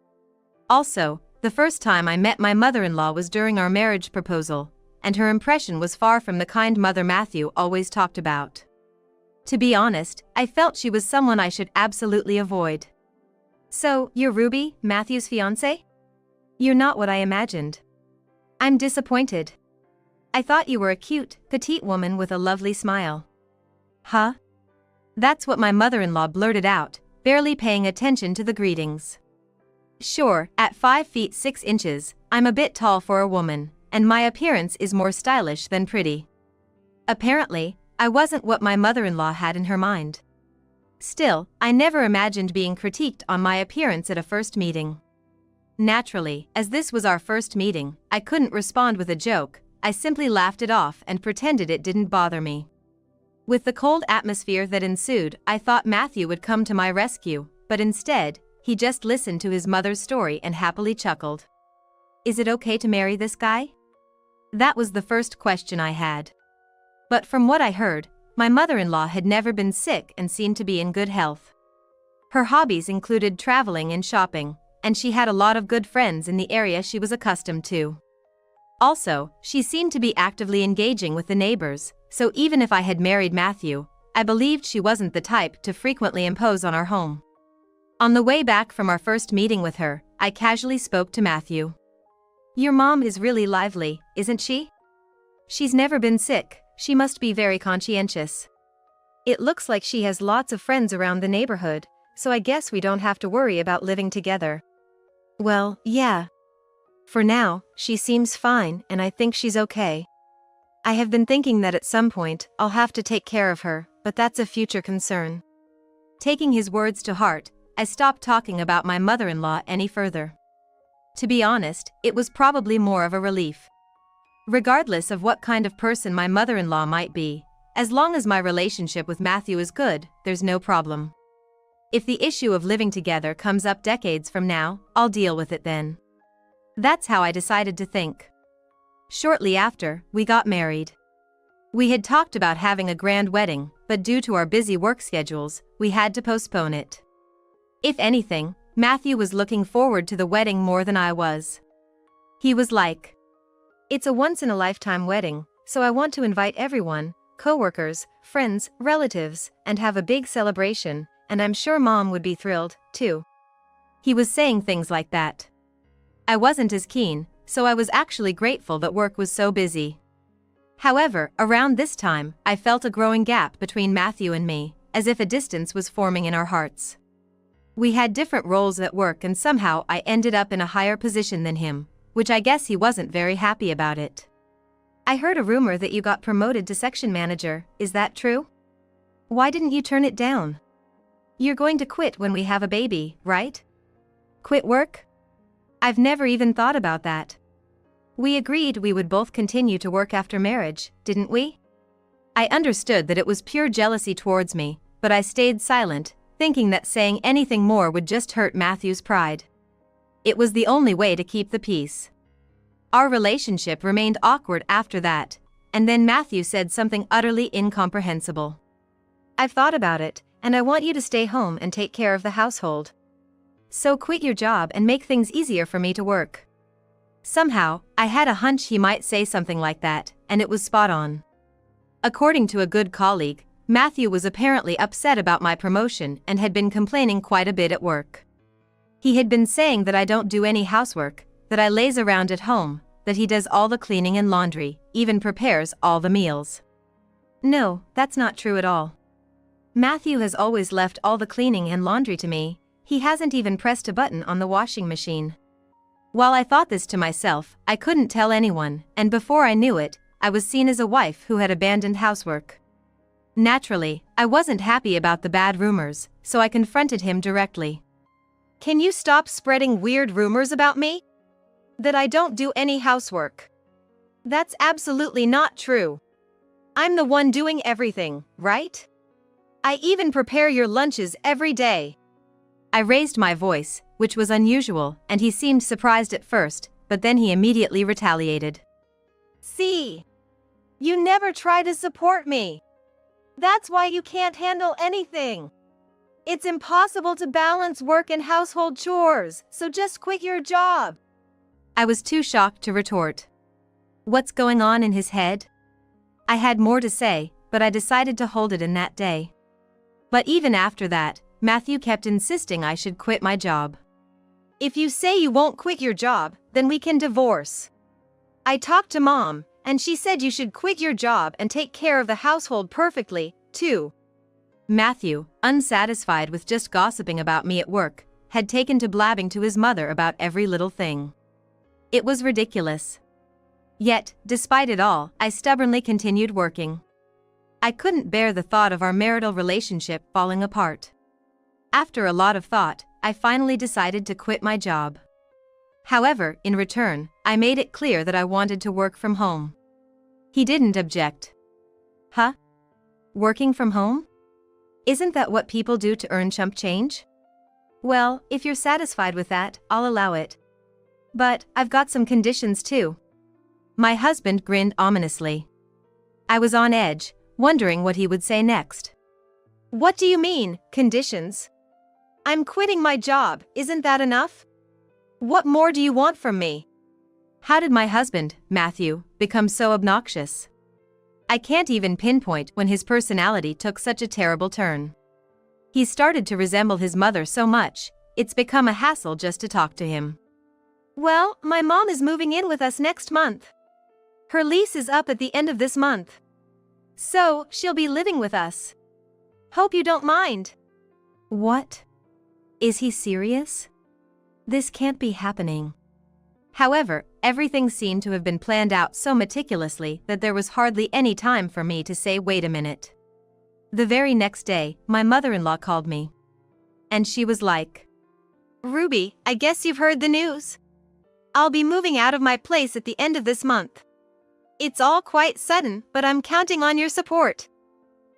Also, the first time I met my mother-in-law was during our marriage proposal, and her impression was far from the kind mother Matthew always talked about. To be honest, I felt she was someone I should absolutely avoid. So, you're Ruby, Matthew's fiancé? You're not what I imagined. I'm disappointed. I thought you were a cute, petite woman with a lovely smile. Huh? That's what my mother-in-law blurted out, barely paying attention to the greetings. Sure, at 5 feet 6 inches, I'm a bit tall for a woman, and my appearance is more stylish than pretty. Apparently, I wasn't what my mother-in-law had in her mind. Still, I never imagined being critiqued on my appearance at a first meeting. Naturally, as this was our first meeting, I couldn't respond with a joke. I simply laughed it off and pretended it didn't bother me. With the cold atmosphere that ensued, I thought Matthew would come to my rescue, but instead, he just listened to his mother's story and happily chuckled. Is it okay to marry this guy? That was the first question I had. But from what I heard, my mother-in-law had never been sick and seemed to be in good health. Her hobbies included traveling and shopping, and she had a lot of good friends in the area she was accustomed to. Also, she seemed to be actively engaging with the neighbors, so even if I had married Matthew, I believed she wasn't the type to frequently impose on our home. On the way back from our first meeting with her, I casually spoke to Matthew. Your mom is really lively, isn't she? She's never been sick, she must be very conscientious. It looks like she has lots of friends around the neighborhood, so I guess we don't have to worry about living together. Well, yeah. For now, she seems fine and I think she's okay. I have been thinking that at some point, I'll have to take care of her, but that's a future concern. Taking his words to heart, I stopped talking about my mother-in-law any further. To be honest, it was probably more of a relief. Regardless of what kind of person my mother-in-law might be, as long as my relationship with Matthew is good, there's no problem. If the issue of living together comes up decades from now, I'll deal with it then. That's how I decided to think. Shortly after, we got married. We had talked about having a grand wedding, but due to our busy work schedules, we had to postpone it. If anything, Matthew was looking forward to the wedding more than I was. He was like, "It's a once-in-a-lifetime wedding, so I want to invite everyone, co-workers, friends, relatives, and have a big celebration, and I'm sure Mom would be thrilled, too." He was saying things like that. I wasn't as keen, so I was actually grateful that work was so busy. However, around this time, I felt a growing gap between Matthew and me, as if a distance was forming in our hearts. We had different roles at work and somehow I ended up in a higher position than him, which I guess he wasn't very happy about it. I heard a rumor that you got promoted to section manager, is that true? Why didn't you turn it down? You're going to quit when we have a baby, right? Quit work? I've never even thought about that. We agreed we would both continue to work after marriage, didn't we? I understood that it was pure jealousy towards me, but I stayed silent, thinking that saying anything more would just hurt Matthew's pride. It was the only way to keep the peace. Our relationship remained awkward after that, and then Matthew said something utterly incomprehensible. I've thought about it, and I want you to stay home and take care of the household. so quit your job and make things easier for me to work. Somehow, I had a hunch he might say something like that, and it was spot on. According to a good colleague, Matthew was apparently upset about my promotion and had been complaining quite a bit at work. He had been saying that I don't do any housework, that I laze around at home, that he does all the cleaning and laundry, even prepares all the meals. No, that's not true at all. Matthew has always left all the cleaning and laundry to me. He hasn't even pressed a button on the washing machine. While I thought this to myself, I couldn't tell anyone, and before I knew it, I was seen as a wife who had abandoned housework. Naturally, I wasn't happy about the bad rumors, so I confronted him directly. Can you stop spreading weird rumors about me? That I don't do any housework. That's absolutely not true. I'm the one doing everything, right? I even prepare your lunches every day. I raised my voice, which was unusual, and he seemed surprised at first, but then he immediately retaliated. See? You never try to support me. That's why you can't handle anything. It's impossible to balance work and household chores, so just quit your job. I was too shocked to retort. What's going on in his head? I had more to say, but I decided to hold it in that day. But even after that, Matthew kept insisting I should quit my job. If you say you won't quit your job, then we can divorce. I talked to Mom, and she said you should quit your job and take care of the household perfectly, too. Matthew, unsatisfied with just gossiping about me at work, had taken to blabbing to his mother about every little thing. It was ridiculous. Yet, despite it all, I stubbornly continued working. I couldn't bear the thought of our marital relationship falling apart. After a lot of thought, I finally decided to quit my job. However, in return, I made it clear that I wanted to work from home. He didn't object. Huh? Working from home? Isn't that what people do to earn chump change? Well, if you're satisfied with that, I'll allow it. But I've got some conditions too. My husband grinned ominously. I was on edge, wondering what he would say next. What do you mean, conditions? I'm quitting my job, isn't that enough? What more do you want from me? How did my husband, Matthew, become so obnoxious? I can't even pinpoint when his personality took such a terrible turn. He started to resemble his mother so much, it's become a hassle just to talk to him. Well, my mom is moving in with us next month. Her lease is up at the end of this month. So, she'll be living with us. Hope you don't mind. What? Is he serious? This can't be happening. However, everything seemed to have been planned out so meticulously that there was hardly any time for me to say wait a minute. The very next day, my mother-in-law called me. And she was like, Ruby, I guess you've heard the news. I'll be moving out of my place at the end of this month. It's all quite sudden, but I'm counting on your support.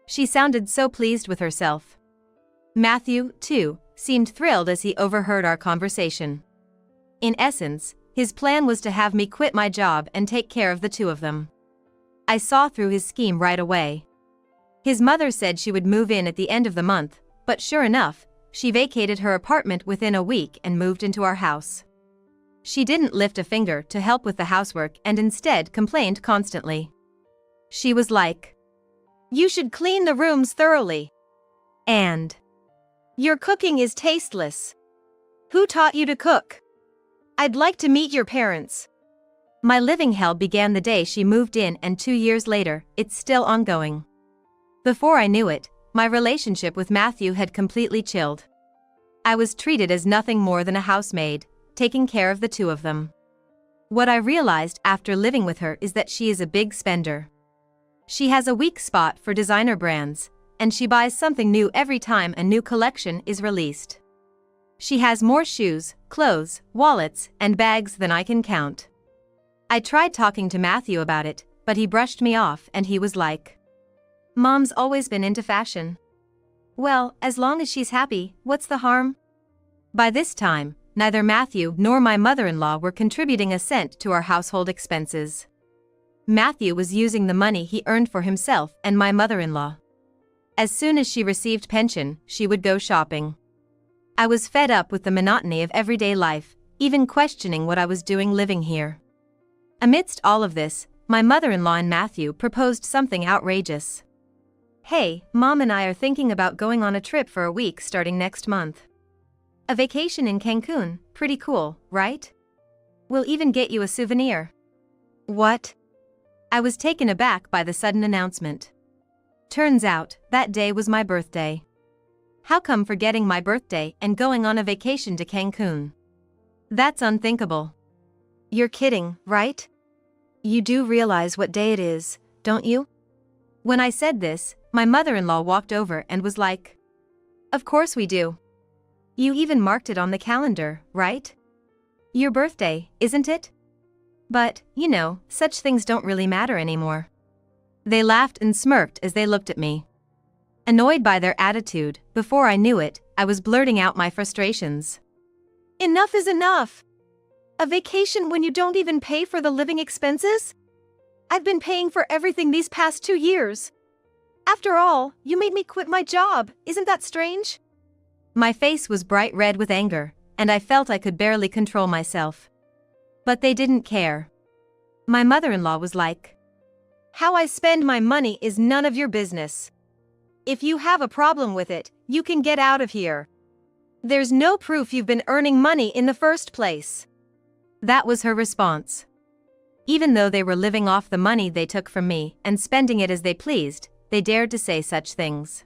She sounded so pleased with herself. Matthew, too, seemed thrilled as he overheard our conversation. In essence, his plan was to have me quit my job and take care of the two of them. I saw through his scheme right away. His mother said she would move in at the end of the month, but sure enough, she vacated her apartment within a week and moved into our house. She didn't lift a finger to help with the housework and instead complained constantly. She was like, You should clean the rooms thoroughly. And your cooking is tasteless. Who taught you to cook? I'd like to meet your parents. My living hell began the day she moved in, and 2 years later, it's still ongoing. Before I knew it, my relationship with Matthew had completely chilled. I was treated as nothing more than a housemaid, taking care of the two of them. What I realized after living with her is that she is a big spender. She has a weak spot for designer brands, and she buys something new every time a new collection is released. She has more shoes, clothes, wallets, and bags than I can count. I tried talking to Matthew about it, but he brushed me off and he was like, Mom's always been into fashion. Well, as long as she's happy, what's the harm? By this time, neither Matthew nor my mother-in-law were contributing a cent to our household expenses. Matthew was using the money he earned for himself and my mother-in-law. As soon as she received pension, she would go shopping. I was fed up with the monotony of everyday life, even questioning what I was doing living here. Amidst all of this, my mother-in-law and Matthew proposed something outrageous. "Hey, Mom and I are thinking about going on a trip for a week starting next month. A vacation in Cancun, pretty cool, right? We'll even get you a souvenir." What? I was taken aback by the sudden announcement. Turns out, that day was my birthday. How come forgetting my birthday and going on a vacation to Cancun? That's unthinkable. You're kidding, right? You do realize what day it is, don't you? When I said this, my mother-in-law walked over and was like, "Of course we do. You even marked it on the calendar, right? Your birthday, isn't it? But, such things don't really matter anymore." They laughed and smirked as they looked at me. Annoyed by their attitude, before I knew it, I was blurting out my frustrations. "Enough is enough! A vacation when you don't even pay for the living expenses? I've been paying for everything these past 2 years. After all, you made me quit my job, isn't that strange?" My face was bright red with anger, and I felt I could barely control myself. But they didn't care. My mother-in-law was like, "How I spend my money is none of your business. If you have a problem with it, you can get out of here. There's no proof you've been earning money in the first place." That was her response. Even though they were living off the money they took from me and spending it as they pleased, they dared to say such things.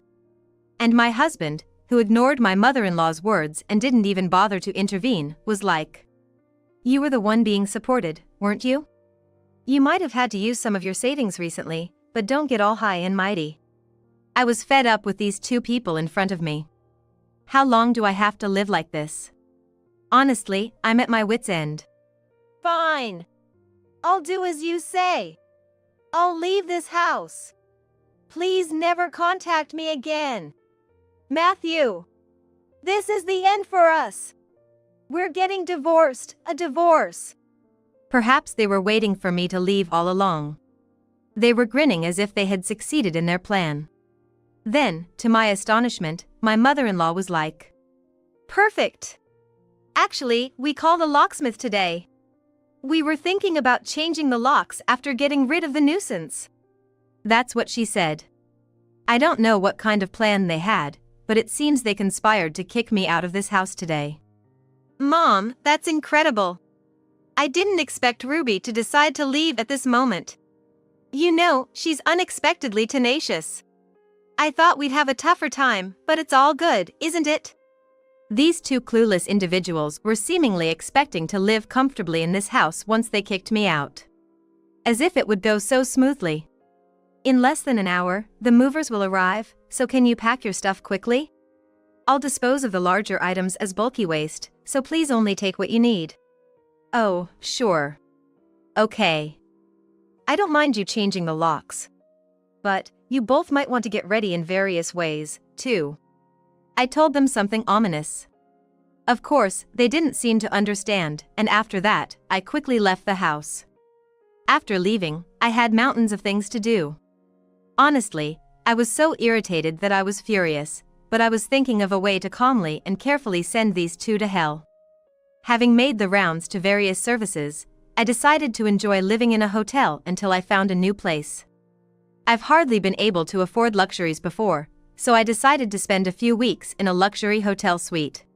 And my husband, who ignored my mother-in-law's words and didn't even bother to intervene, was like, "You were the one being supported, weren't you? You might have had to use some of your savings recently, but don't get all high and mighty." I was fed up with these two people in front of me. How long do I have to live like this? Honestly, I'm at my wit's end. "Fine. I'll do as you say. I'll leave this house. Please never contact me again. Matthew, this is the end for us. We're getting divorced, a divorce." Perhaps they were waiting for me to leave all along. They were grinning as if they had succeeded in their plan. Then, to my astonishment, my mother-in-law was like, "Perfect. Actually, we called a locksmith today. We were thinking about changing the locks after getting rid of the nuisance." That's what she said. I don't know what kind of plan they had, but it seems they conspired to kick me out of this house today. Mom, that's incredible. I didn't expect Ruby to decide to leave at this moment. She's unexpectedly tenacious. I thought we'd have a tougher time, but it's all good, isn't it? These two clueless individuals were seemingly expecting to live comfortably in this house once they kicked me out. As if it would go so smoothly. "In less than an hour, the movers will arrive, so can you pack your stuff quickly? I'll dispose of the larger items as bulky waste, so please only take what you need." "Oh, sure. Okay. I don't mind you changing the locks. But, you both might want to get ready in various ways, too." I told them something ominous. Of course, they didn't seem to understand, and after that, I quickly left the house. After leaving, I had mountains of things to do. Honestly, I was so irritated that I was furious, but I was thinking of a way to calmly and carefully send these two to hell. Having made the rounds to various services, I decided to enjoy living in a hotel until I found a new place. I've hardly been able to afford luxuries before, so I decided to spend a few weeks in a luxury hotel suite.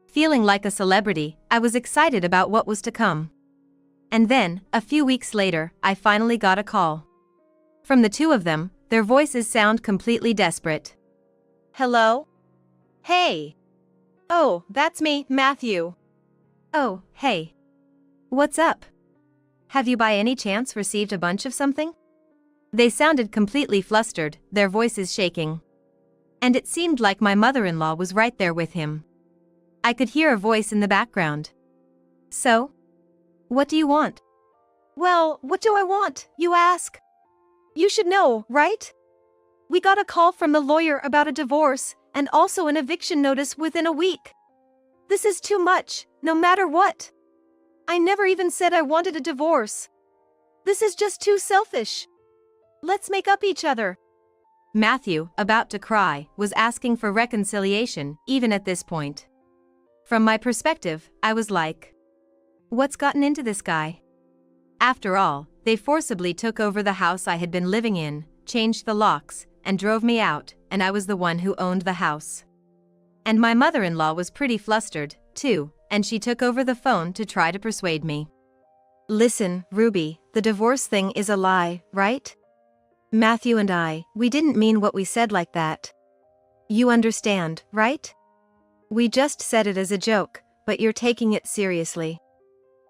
Feeling like a celebrity, I was excited about what was to come. And then, a few weeks later, I finally got a call. From the two of them, their voices sound completely desperate. "Hello? Hey. Oh, that's me, Matthew. Oh, hey. What's up? Have you by any chance received a bunch of something?" They sounded completely flustered, their voices shaking. And it seemed like my mother-in-law was right there with him. I could hear a voice in the background. "So? What do you want?" "Well, what do I want, you ask? You should know, right? We got a call from the lawyer about a divorce, and also an eviction notice within a week. This is too much, no matter what. I never even said I wanted a divorce. This is just too selfish. Let's make up each other." Matthew, about to cry, was asking for reconciliation, even at this point. From my perspective, I was like, what's gotten into this guy? After all, they forcibly took over the house I had been living in, changed the locks, and drove me out, and I was the one who owned the house. And my mother-in-law was pretty flustered, too, and she took over the phone to try to persuade me. Listen, Ruby, the divorce thing is a lie, right? Matthew and I, we didn't mean what we said like that. You understand, right? We just said it as a joke, but you're taking it seriously.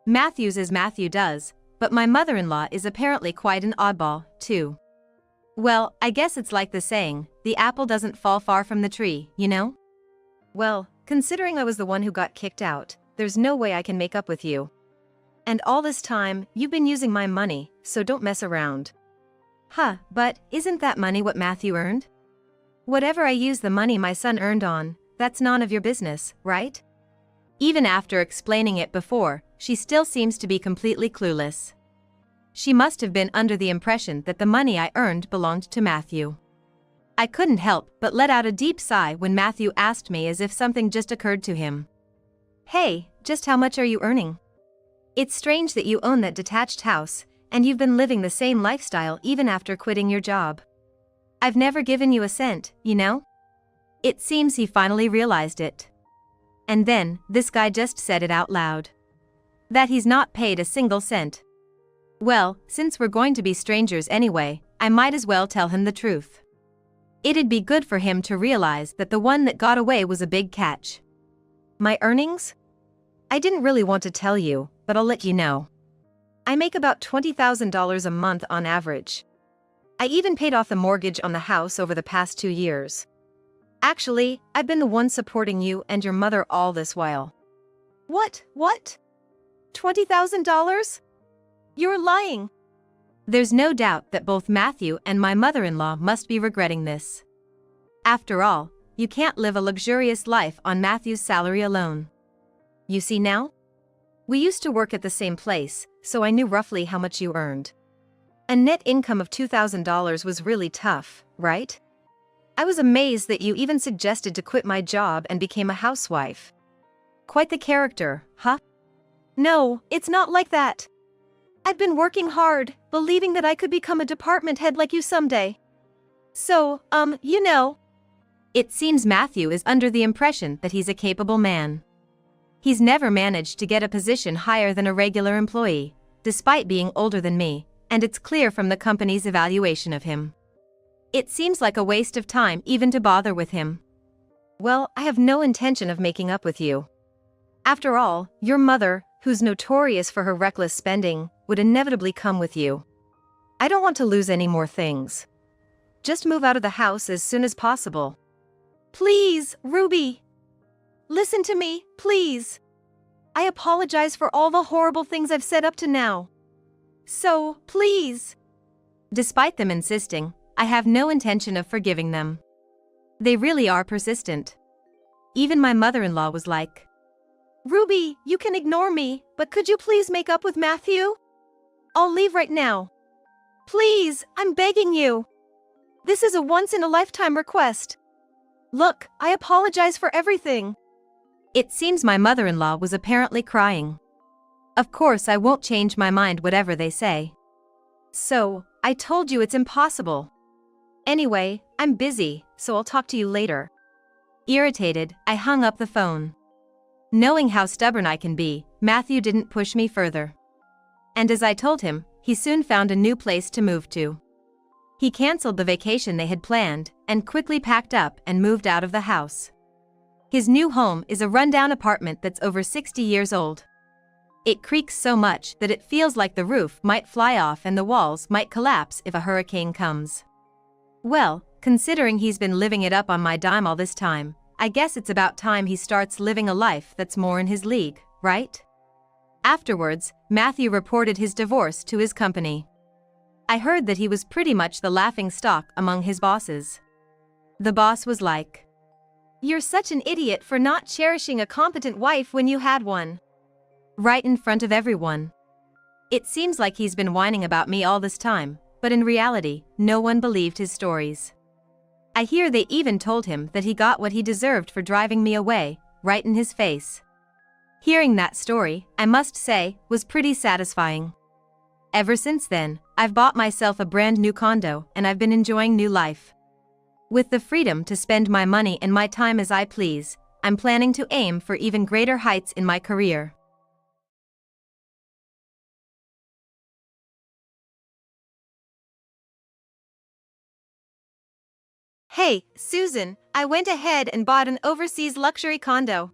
Matthew's as Matthew does, but my mother-in-law is apparently quite an oddball, too. Well, I guess it's like the saying, the apple doesn't fall far from the tree, you know? Well, considering I was the one who got kicked out, there's no way I can make up with you. And all this time, you've been using my money, so don't mess around. Huh, but isn't that money what Matthew earned? Whatever I use the money my son earned on, that's none of your business, right? Even after explaining it before, she still seems to be completely clueless. She must have been under the impression that the money I earned belonged to Matthew. I couldn't help but let out a deep sigh when Matthew asked me as if something just occurred to him. Hey, just how much are you earning? It's strange that you own that detached house, and you've been living the same lifestyle even after quitting your job. I've never given you a cent, you know? It seems he finally realized it. And then, this guy just said it out loud. That he's not paid a single cent. Well, since we're going to be strangers anyway, I might as well tell him the truth. It'd be good for him to realize that the one that got away was a big catch. My earnings? I didn't really want to tell you, but I'll let you know. I make about $20,000 a month on average. I even paid off the mortgage on the house over the past 2 years. Actually, I've been the one supporting you and your mother all this while. What? $20,000? You're lying. There's no doubt that both Matthew and my mother-in-law must be regretting this. After all, you can't live a luxurious life on Matthew's salary alone. You see now? We used to work at the same place, so I knew roughly how much you earned. A net income of $2,000 was really tough, right? I was amazed that you even suggested to quit my job and became a housewife. Quite the character, huh? No, it's not like that. I'd been working hard, believing that I could become a department head like you someday. So, you know. It seems Matthew is under the impression that he's a capable man. He's never managed to get a position higher than a regular employee, despite being older than me, and it's clear from the company's evaluation of him. It seems like a waste of time even to bother with him. Well, I have no intention of making up with you. After all, your mother, who's notorious for her reckless spending, would inevitably come with you. I don't want to lose any more things. Just move out of the house as soon as possible. Please, Ruby. Listen to me, please. I apologize for all the horrible things I've said up to now. So, please. Despite them insisting, I have no intention of forgiving them. They really are persistent. Even my mother-in-law was like, Ruby, you can ignore me, but could you please make up with Matthew? I'll leave right now. Please, I'm begging you. This is a once-in-a-lifetime request. Look, I apologize for everything. It seems my mother-in-law was apparently crying. Of course I won't change my mind whatever they say. So, I told you it's impossible. Anyway, I'm busy, so I'll talk to you later. Irritated, I hung up the phone. Knowing how stubborn I can be, Matthew didn't push me further. And as I told him, he soon found a new place to move to. He canceled the vacation they had planned, and quickly packed up and moved out of the house. His new home is a rundown apartment that's over 60 years old. It creaks so much that it feels like the roof might fly off and the walls might collapse if a hurricane comes. Well, considering he's been living it up on my dime all this time, I guess it's about time he starts living a life that's more in his league, right? Afterwards, Matthew reported his divorce to his company. I heard that he was pretty much the laughingstock among his bosses. The boss was like, "You're such an idiot for not cherishing a competent wife when you had one." Right in front of everyone. It seems like he's been whining about me all this time, but in reality, no one believed his stories. I hear they even told him that he got what he deserved for driving me away, right in his face. Hearing that story, I must say, was pretty satisfying. Ever since then, I've bought myself a brand new condo and I've been enjoying new life. With the freedom to spend my money and my time as I please, I'm planning to aim for even greater heights in my career. Hey, Susan, I went ahead and bought an overseas luxury condo.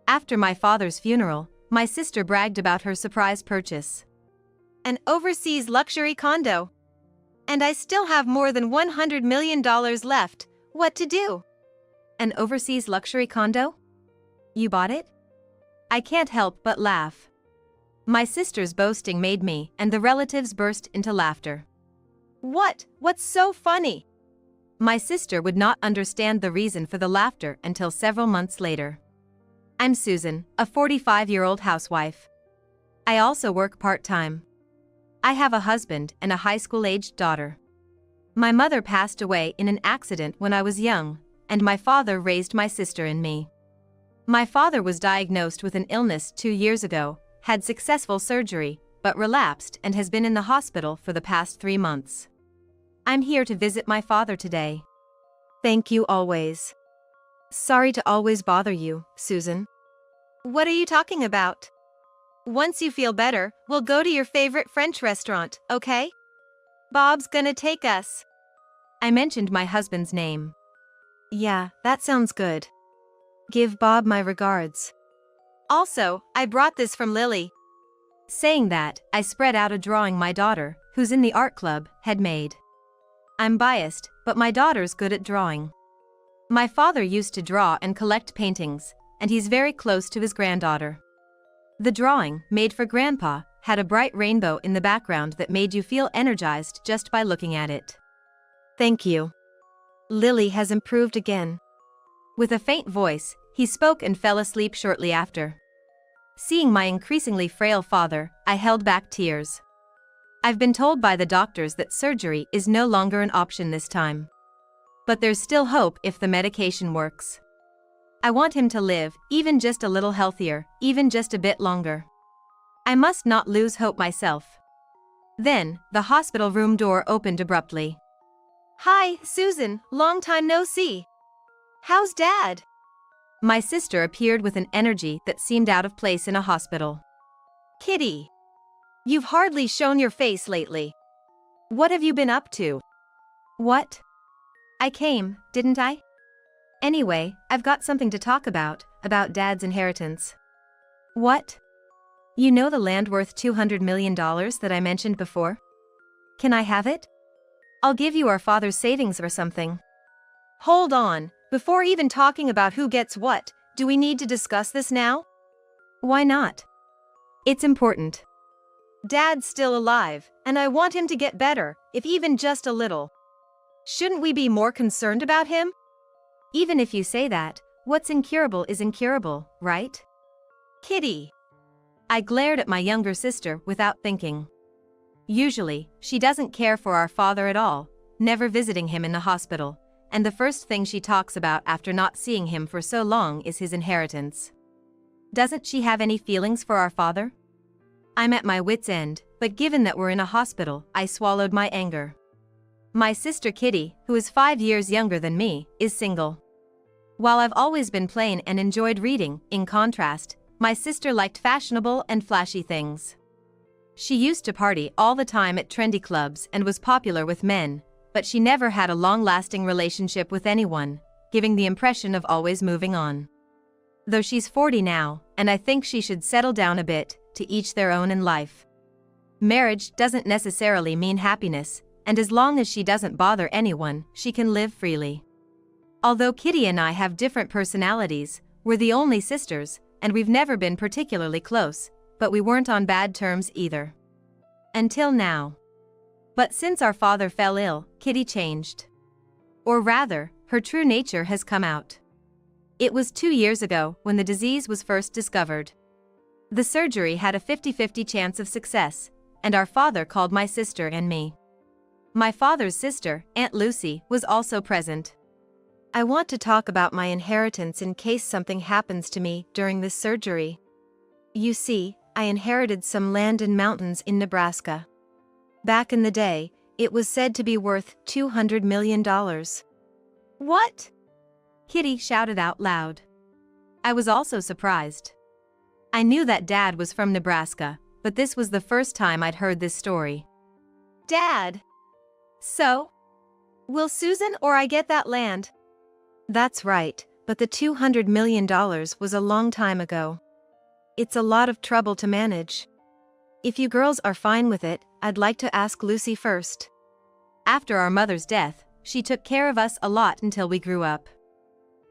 After my father's funeral, my sister bragged about her surprise purchase. An overseas luxury condo. And I still have more than $100 million left. What to do? An overseas luxury condo? You bought it? I can't help but laugh. My sister's boasting made me and the relatives burst into laughter. What? What's so funny? My sister would not understand the reason for the laughter until several months later. I'm Susan, a 45-year-old housewife. I also work part-time. I have a husband and a high school-aged daughter. My mother passed away in an accident when I was young, and my father raised my sister and me. My father was diagnosed with an illness 2 years ago, had successful surgery, but relapsed and has been in the hospital for the past 3 months. I'm here to visit my father today. Thank you always. Sorry to always bother you, Susan. What are you talking about? Once you feel better, we'll go to your favorite French restaurant, okay? Bob's gonna take us. I mentioned my husband's name. Yeah, that sounds good. Give Bob my regards. Also, I brought this from Lily. Saying that, I spread out a drawing my daughter, who's in the art club, had made. I'm biased, but my daughter's good at drawing. My father used to draw and collect paintings, and he's very close to his granddaughter. The drawing, made for Grandpa, had a bright rainbow in the background that made you feel energized just by looking at it. Thank you. Lily has improved again. With a faint voice, he spoke and fell asleep shortly after. Seeing my increasingly frail father, I held back tears. I've been told by the doctors that surgery is no longer an option this time. But there's still hope if the medication works. I want him to live, even just a little healthier, even just a bit longer. I must not lose hope myself. Then, the hospital room door opened abruptly. Hi, Susan, long time no see. How's Dad? My sister appeared with an energy that seemed out of place in a hospital. Kitty. You've hardly shown your face lately. What have you been up to? What? I came, didn't I? Anyway, I've got something to talk about Dad's inheritance. What? You know the land worth $200 million that I mentioned before? Can I have it? I'll give you our father's savings or something. Hold on, before even talking about who gets what, do we need to discuss this now? Why not? It's important. Dad's still alive, and I want him to get better, if even just a little. Shouldn't we be more concerned about him? Even if you say that, what's incurable is incurable, right? Kitty. I glared at my younger sister without thinking. Usually, she doesn't care for our father at all, never visiting him in the hospital, and the first thing she talks about after not seeing him for so long is his inheritance. Doesn't she have any feelings for our father? I'm at my wit's end, but given that we're in a hospital, I swallowed my anger. My sister Kitty, who is 5 years younger than me, is single. While I've always been plain and enjoyed reading, in contrast, my sister liked fashionable and flashy things. She used to party all the time at trendy clubs and was popular with men, but she never had a long-lasting relationship with anyone, giving the impression of always moving on. Though she's 40 now, and I think she should settle down a bit, to each their own in life. Marriage doesn't necessarily mean happiness, and as long as she doesn't bother anyone, she can live freely. Although Kitty and I have different personalities, we're the only sisters, and we've never been particularly close, but we weren't on bad terms either. Until now. But since our father fell ill, Kitty changed. Or rather, her true nature has come out. It was 2 years ago when the disease was first discovered. The surgery had a 50-50 chance of success, and our father called my sister and me. My father's sister, Aunt Lucy, was also present. I want to talk about my inheritance in case something happens to me during this surgery. You see, I inherited some land and mountains in Nebraska. Back in the day, it was said to be worth $200 million. What? Kitty shouted out loud. I was also surprised. I knew that Dad was from Nebraska, but this was the first time I'd heard this story. Dad! So? Will Susan or I get that land? That's right, but the $200 million was a long time ago. It's a lot of trouble to manage. If you girls are fine with it, I'd like to ask Lucy first. After our mother's death, she took care of us a lot until we grew up.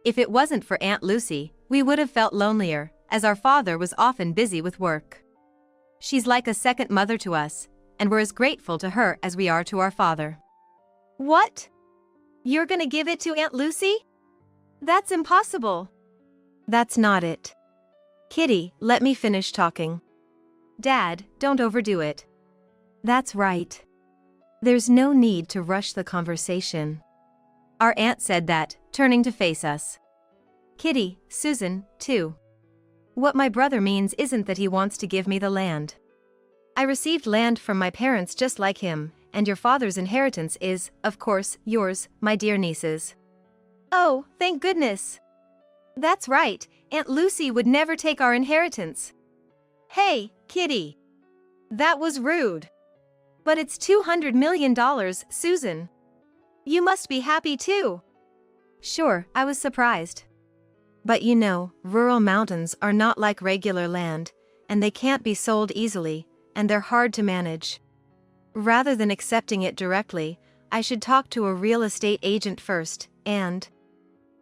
If it wasn't for Aunt Lucy, we would have felt lonelier, as our father was often busy with work. She's like a second mother to us, and we're as grateful to her as we are to our father. What? You're gonna give it to Aunt Lucy? That's impossible. That's not it. Kitty, let me finish talking. Dad, don't overdo it. That's right. There's no need to rush the conversation. Our aunt said that, turning to face us. Kitty, Susan, too. What my brother means isn't that he wants to give me the land. I received land from my parents just like him, and your father's inheritance is, of course, yours, my dear nieces. Oh, thank goodness. That's right, Aunt Lucy would never take our inheritance. Hey, Kitty. That was rude. But it's $200 million, Susan. You must be happy too. Sure, I was surprised. But you know, rural mountains are not like regular land, and they can't be sold easily, and they're hard to manage. Rather than accepting it directly, I should talk to a real estate agent first, and...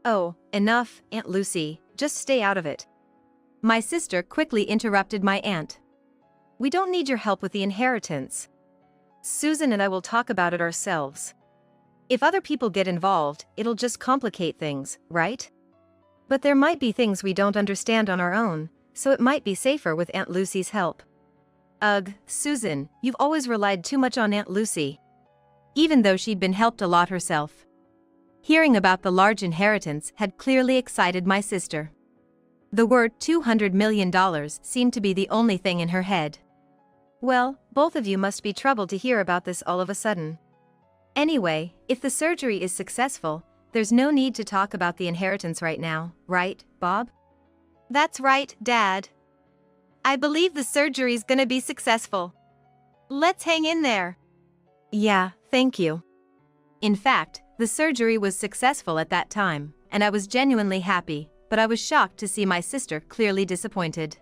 Oh, enough, Aunt Lucy, just stay out of it. My sister quickly interrupted my aunt. We don't need your help with the inheritance. Susan and I will talk about it ourselves. If other people get involved, it'll just complicate things, right? But there might be things we don't understand on our own, so it might be safer with Aunt Lucy's help. Ugh, Susan, you've always relied too much on Aunt Lucy. Even though she'd been helped a lot herself. Hearing about the large inheritance had clearly excited my sister. The word $200 million seemed to be the only thing in her head. Well, both of you must be troubled to hear about this all of a sudden. Anyway, if the surgery is successful, there's no need to talk about the inheritance right now, right, Bob? That's right, Dad. I believe the surgery's gonna be successful. Let's hang in there. Yeah, thank you. In fact, the surgery was successful at that time, and I was genuinely happy, but I was shocked to see my sister clearly disappointed.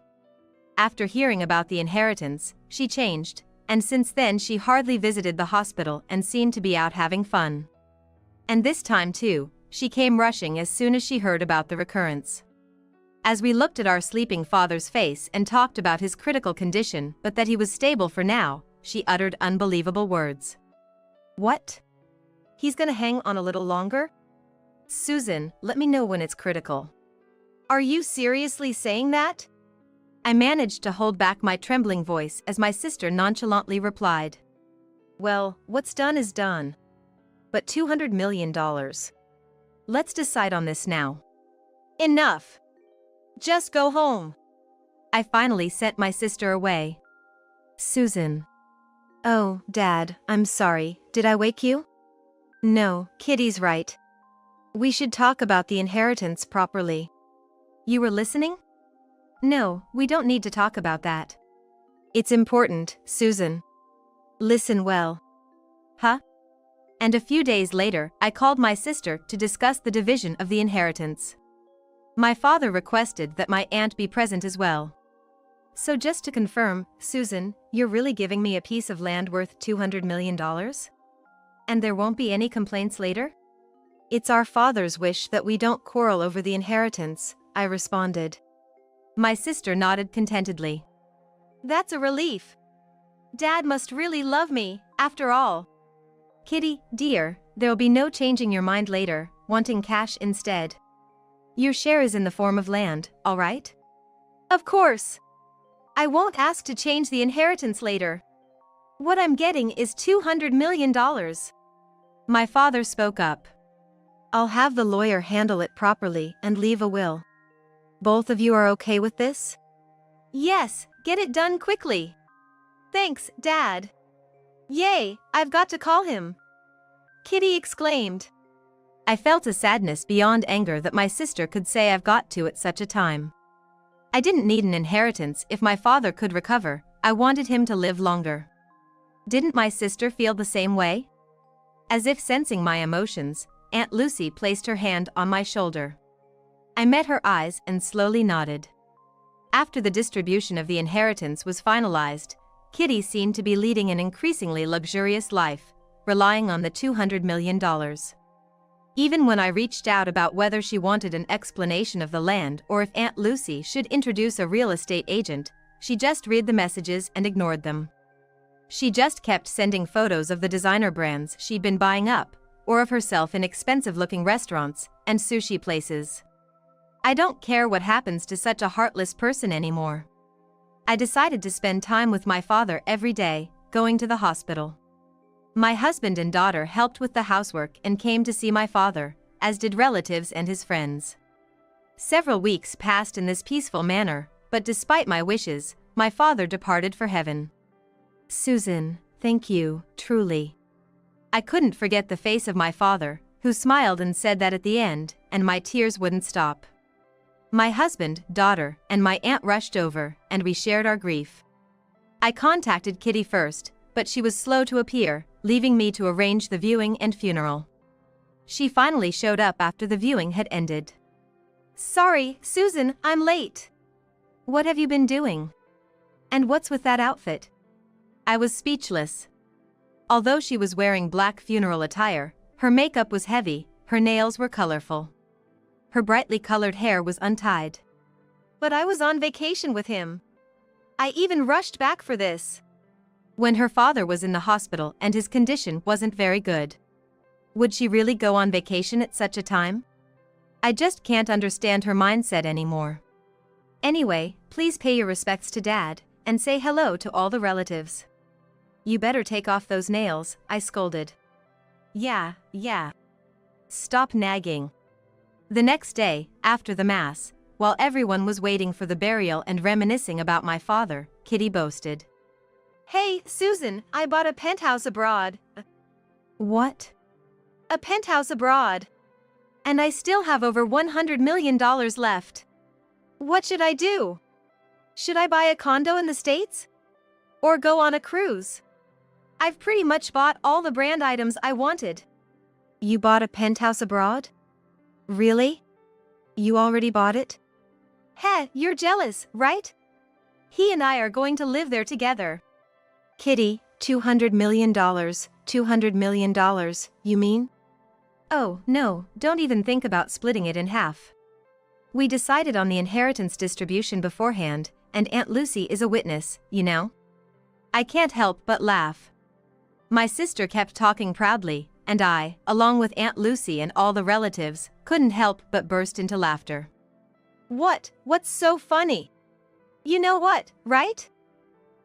After hearing about the inheritance, she changed, and since then she hardly visited the hospital and seemed to be out having fun. And this time too, she came rushing as soon as she heard about the recurrence. As we looked at our sleeping father's face and talked about his critical condition but that he was stable for now, she uttered unbelievable words. What? He's gonna hang on a little longer? Susan, let me know when it's critical. Are you seriously saying that? I managed to hold back my trembling voice as my sister nonchalantly replied. Well, what's done is done. But $200 million. Let's decide on this now. Enough. Just go home. I finally sent my sister away. Susan. Oh, Dad, I'm sorry, did I wake you? No, Kitty's right. We should talk about the inheritance properly. You were listening? No, we don't need to talk about that. It's important, Susan. Listen well. Huh? And a few days later, I called my sister to discuss the division of the inheritance. My father requested that my aunt be present as well. So just to confirm, Susan, you're really giving me a piece of land worth $200 million? And there won't be any complaints later? It's our father's wish that we don't quarrel over the inheritance, I responded. My sister nodded contentedly. That's a relief. Dad must really love me, after all. Kitty, dear, there'll be no changing your mind later, wanting cash instead. Your share is in the form of land, all right? Of course. I won't ask to change the inheritance later. What I'm getting is $200 million. My father spoke up. I'll have the lawyer handle it properly and leave a will. Both of you are okay with this? Yes, get it done quickly. Thanks, Dad. Yay, I've got to call him. Kitty exclaimed. I felt a sadness beyond anger that my sister could say I've got to at such a time. I didn't need an inheritance if my father could recover. I wanted him to live longer. Didn't my sister feel the same way? As if sensing my emotions, Aunt Lucy placed her hand on my shoulder. I met her eyes and slowly nodded. After the distribution of the inheritance was finalized, Kitty seemed to be leading an increasingly luxurious life, relying on the $200 million. Even when I reached out about whether she wanted an explanation of the land or if Aunt Lucy should introduce a real estate agent, she just read the messages and ignored them. She just kept sending photos of the designer brands she'd been buying up, or of herself in expensive-looking restaurants and sushi places. I don't care what happens to such a heartless person anymore. I decided to spend time with my father every day, going to the hospital. My husband and daughter helped with the housework and came to see my father, as did relatives and his friends. Several weeks passed in this peaceful manner, but despite my wishes, my father departed for heaven. Susan, thank you, truly. I couldn't forget the face of my father, who smiled and said that at the end, and my tears wouldn't stop. My husband, daughter, and my aunt rushed over, and we shared our grief. I contacted Kitty first, but she was slow to appear, leaving me to arrange the viewing and funeral. She finally showed up after the viewing had ended. Sorry, Susan, I'm late. What have you been doing? And what's with that outfit? I was speechless. Although she was wearing black funeral attire, her makeup was heavy, her nails were colorful. Her brightly colored hair was untied. But I was on vacation with him. I even rushed back for this. When her father was in the hospital and his condition wasn't very good. Would she really go on vacation at such a time? I just can't understand her mindset anymore. Anyway, please pay your respects to Dad, and say hello to all the relatives. You better take off those nails, I scolded. Yeah. Stop nagging. The next day, after the Mass, while everyone was waiting for the burial and reminiscing about my father, Kitty boasted. Hey, Susan, I bought a penthouse abroad. What? A penthouse abroad. And I still have over $100 million left. What should I do? Should I buy a condo in the States? Or go on a cruise? I've pretty much bought all the brand items I wanted. You bought a penthouse abroad? Really? You already bought it? Heh, you're jealous, right? He and I are going to live there together. Kitty, $200 million, $200 million, you mean? Oh, no, don't even think about splitting it in half. We decided on the inheritance distribution beforehand, and Aunt Lucy is a witness, you know? I can't help but laugh. My sister kept talking proudly, and I, along with Aunt Lucy and all the relatives, couldn't help but burst into laughter. What's so funny? You know what, right?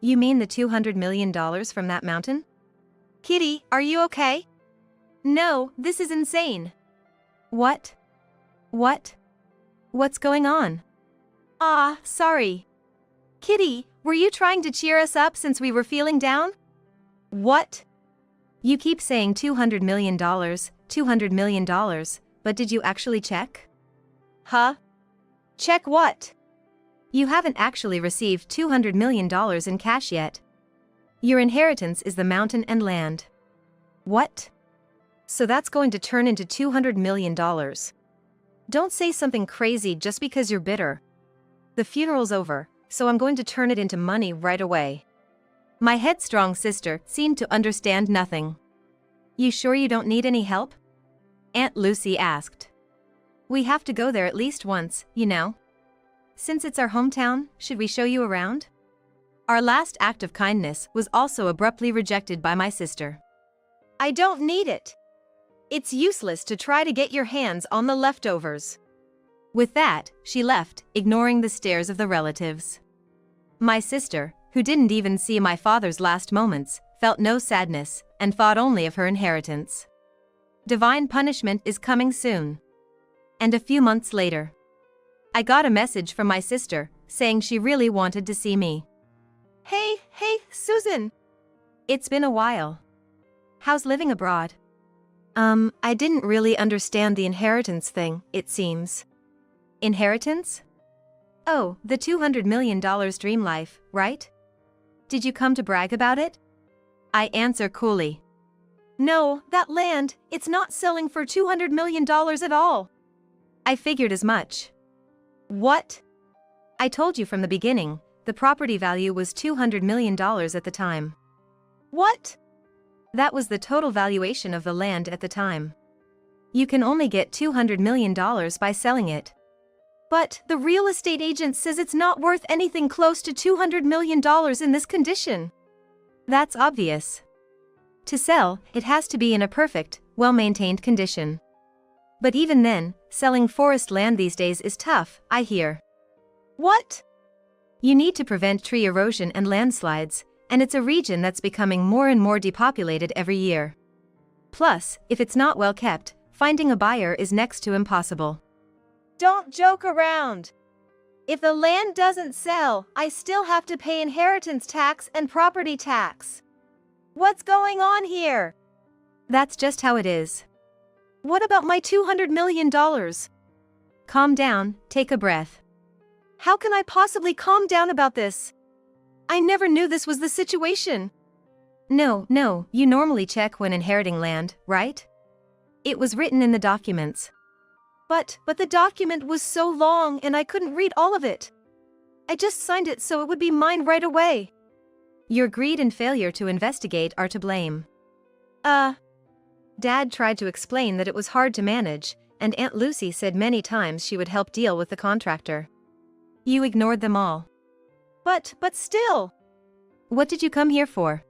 You mean the $200 million from that mountain? Kitty, are you okay? No, this is insane. What? What's going on? Sorry. Kitty, were you trying to cheer us up since we were feeling down? What? You keep saying $200 million, $200 million, but did you actually check? Huh? Check what? You haven't actually received $200 million in cash yet. Your inheritance is the mountain and land. What? So that's going to turn into $200 million. Don't say something crazy just because you're bitter. The funeral's over, so I'm going to turn it into money right away. My headstrong sister seemed to understand nothing. You sure you don't need any help? Aunt Lucy asked. We have to go there at least once, you know. Since it's our hometown, should we show you around? Our last act of kindness was also abruptly rejected by my sister. I don't need it. It's useless to try to get your hands on the leftovers. With that, she left, ignoring the stares of the relatives. My sister, who didn't even see my father's last moments, felt no sadness, and thought only of her inheritance. Divine punishment is coming soon. And a few months later, I got a message from my sister, saying she really wanted to see me. Hey, Susan. It's been a while. How's living abroad? I didn't really understand the inheritance thing, it seems. Inheritance? Oh, the $200 million dream life, right? Did you come to brag about it? I answer coolly. No, that land, it's not selling for $200 million at all. I figured as much. What? I told you from the beginning, the property value was $200 million at the time. What? That was the total valuation of the land at the time. You can only get $200 million by selling it. But the real estate agent says it's not worth anything close to $200 million in this condition. That's obvious. To sell, it has to be in a perfect, well-maintained condition. But even then, selling forest land these days is tough, I hear. What? You need to prevent tree erosion and landslides, and it's a region that's becoming more and more depopulated every year. Plus, if it's not well kept, finding a buyer is next to impossible. Don't joke around. If the land doesn't sell, I still have to pay inheritance tax and property tax. What's going on here? That's just how it is. What about my $200 million? Calm down, take a breath. How can I possibly calm down about this? I never knew this was the situation. No, you normally check when inheriting land, right? It was written in the documents. But the document was so long and I couldn't read all of it. I just signed it so it would be mine right away. Your greed and failure to investigate are to blame. Dad tried to explain that it was hard to manage, and Aunt Lucy said many times she would help deal with the contractor. You ignored them all. But still. What did you come here for?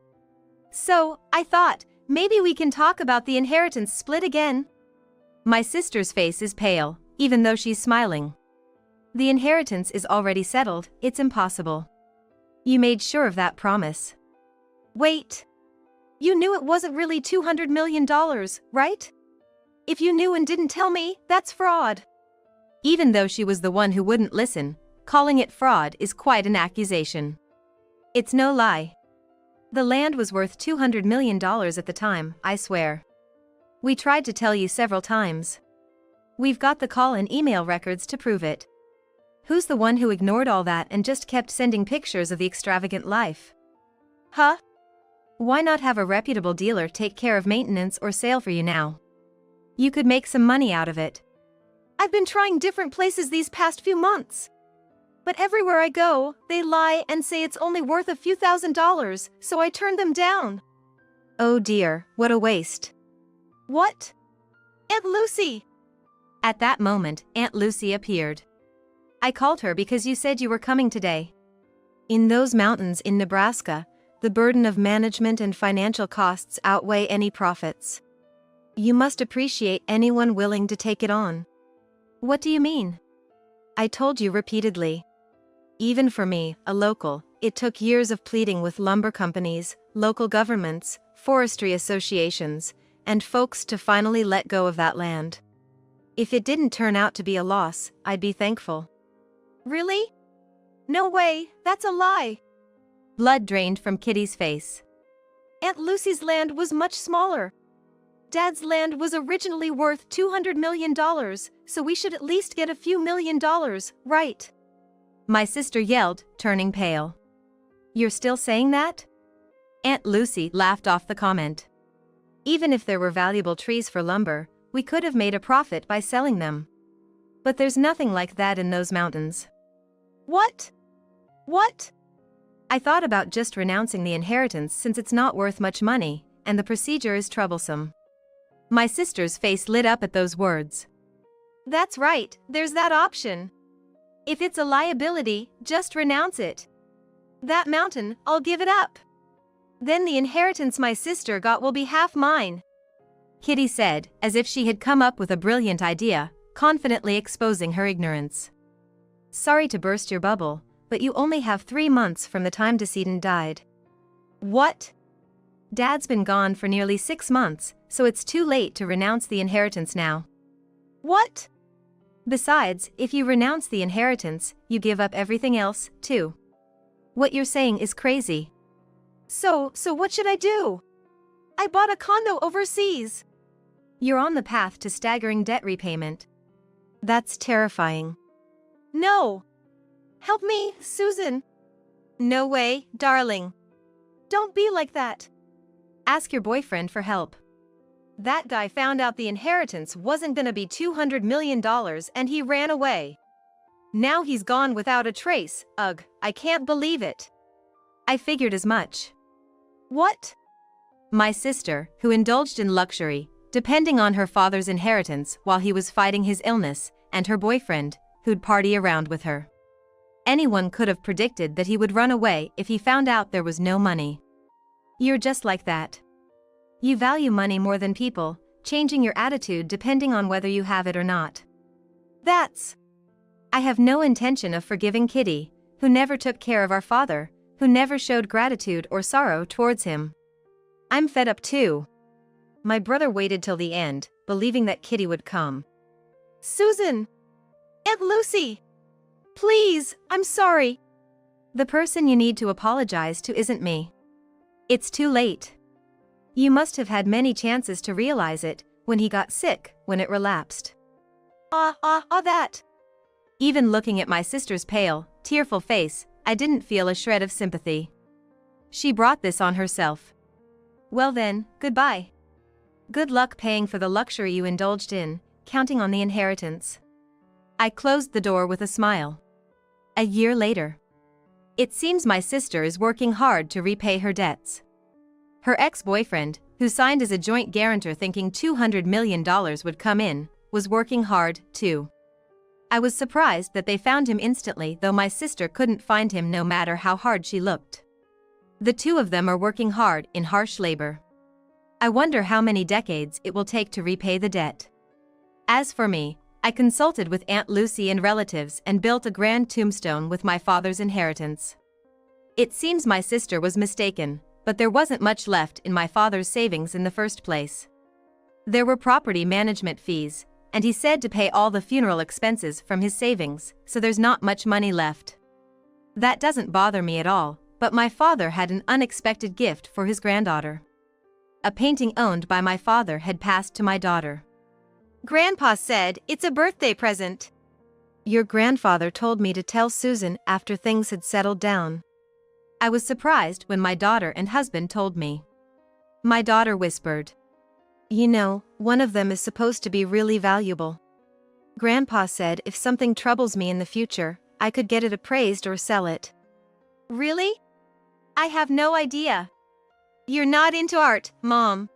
So, I thought, maybe we can talk about the inheritance split again. My sister's face is pale, even though she's smiling. The inheritance is already settled, it's impossible. You made sure of that promise. Wait. You knew it wasn't really $200 million, right? If you knew and didn't tell me, that's fraud. Even though she was the one who wouldn't listen, calling it fraud is quite an accusation. It's no lie. The land was worth $200 million at the time, I swear. We tried to tell you several times. We've got the call and email records to prove it. Who's the one who ignored all that and just kept sending pictures of the extravagant life? Huh? Why not have a reputable dealer take care of maintenance or sale for you now? You could make some money out of it. I've been trying different places these past few months. But everywhere I go, they lie and say it's only worth a few $1,000s, so I turn them down. Oh dear, what a waste. What? Aunt Lucy! At that moment, Aunt Lucy appeared. I called her because you said you were coming today. In those mountains in Nebraska, the burden of management and financial costs outweigh any profits. You must appreciate anyone willing to take it on. What do you mean? I told you repeatedly. Even for me, a local, it took years of pleading with lumber companies, local governments, forestry associations, and folks to finally let go of that land. If it didn't turn out to be a loss, I'd be thankful. Really? No way, that's a lie. Blood drained from Kitty's face. Aunt Lucy's land was much smaller. Dad's land was originally worth $200 million, so we should at least get a few $1,000,000, right? My sister yelled, turning pale. You're still saying that? Aunt Lucy laughed off the comment. Even if there were valuable trees for lumber, we could have made a profit by selling them. But there's nothing like that in those mountains. What? What? I thought about just renouncing the inheritance since it's not worth much money, and the procedure is troublesome. My sister's face lit up at those words. That's right, there's that option. If it's a liability, just renounce it. That mountain, I'll give it up. Then the inheritance my sister got will be half mine. Kitty said, as if she had come up with a brilliant idea, confidently exposing her ignorance. Sorry to burst your bubble, but you only have 3 months from the time decedent died. What? Dad's been gone for nearly 6 months, so it's too late to renounce the inheritance now. What? Besides, if you renounce the inheritance, you give up everything else, too. What you're saying is crazy. So what should I do? I bought a condo overseas. You're on the path to staggering debt repayment. That's terrifying. No. Help me, Susan. No way, darling. Don't be like that. Ask your boyfriend for help. That guy found out the inheritance wasn't gonna be $200 million and he ran away. Now he's gone without a trace. Ugh, I can't believe it. I figured as much. What? My sister, who indulged in luxury, depending on her father's inheritance while he was fighting his illness, and her boyfriend, who'd party around with her. Anyone could have predicted that he would run away if he found out there was no money. You're just like that. You value money more than people, changing your attitude depending on whether you have it or not. I have no intention of forgiving Kitty, who never took care of our father, who never showed gratitude or sorrow towards him. I'm fed up too. My brother waited till the end, believing that Kitty would come. Susan! Aunt Lucy! Please, I'm sorry. The person you need to apologize to isn't me. It's too late. You must have had many chances to realize it when he got sick, when it relapsed. That. Even looking at my sister's pale, tearful face, I didn't feel a shred of sympathy. She brought this on herself. Well then, goodbye. Good luck paying for the luxury you indulged in, counting on the inheritance. I closed the door with a smile. A year later. It seems my sister is working hard to repay her debts. Her ex-boyfriend, who signed as a joint guarantor thinking $200 million would come in, was working hard, too. I was surprised that they found him instantly, though my sister couldn't find him no matter how hard she looked. The two of them are working hard in harsh labor. I wonder how many decades it will take to repay the debt. As for me, I consulted with Aunt Lucy and relatives and built a grand tombstone with my father's inheritance. It seems my sister was mistaken, but there wasn't much left in my father's savings in the first place. There were property management fees, and he said to pay all the funeral expenses from his savings, so there's not much money left. That doesn't bother me at all, but my father had an unexpected gift for his granddaughter. A painting owned by my father had passed to my daughter. Grandpa said it's a birthday present. Your grandfather told me to tell Susan after things had settled down. I was surprised when my daughter and husband told me. My daughter whispered, "You know, one of them is supposed to be really valuable. Grandpa said if something troubles me in the future, I could get it appraised or sell it." Really? I have no idea. You're not into art, Mom.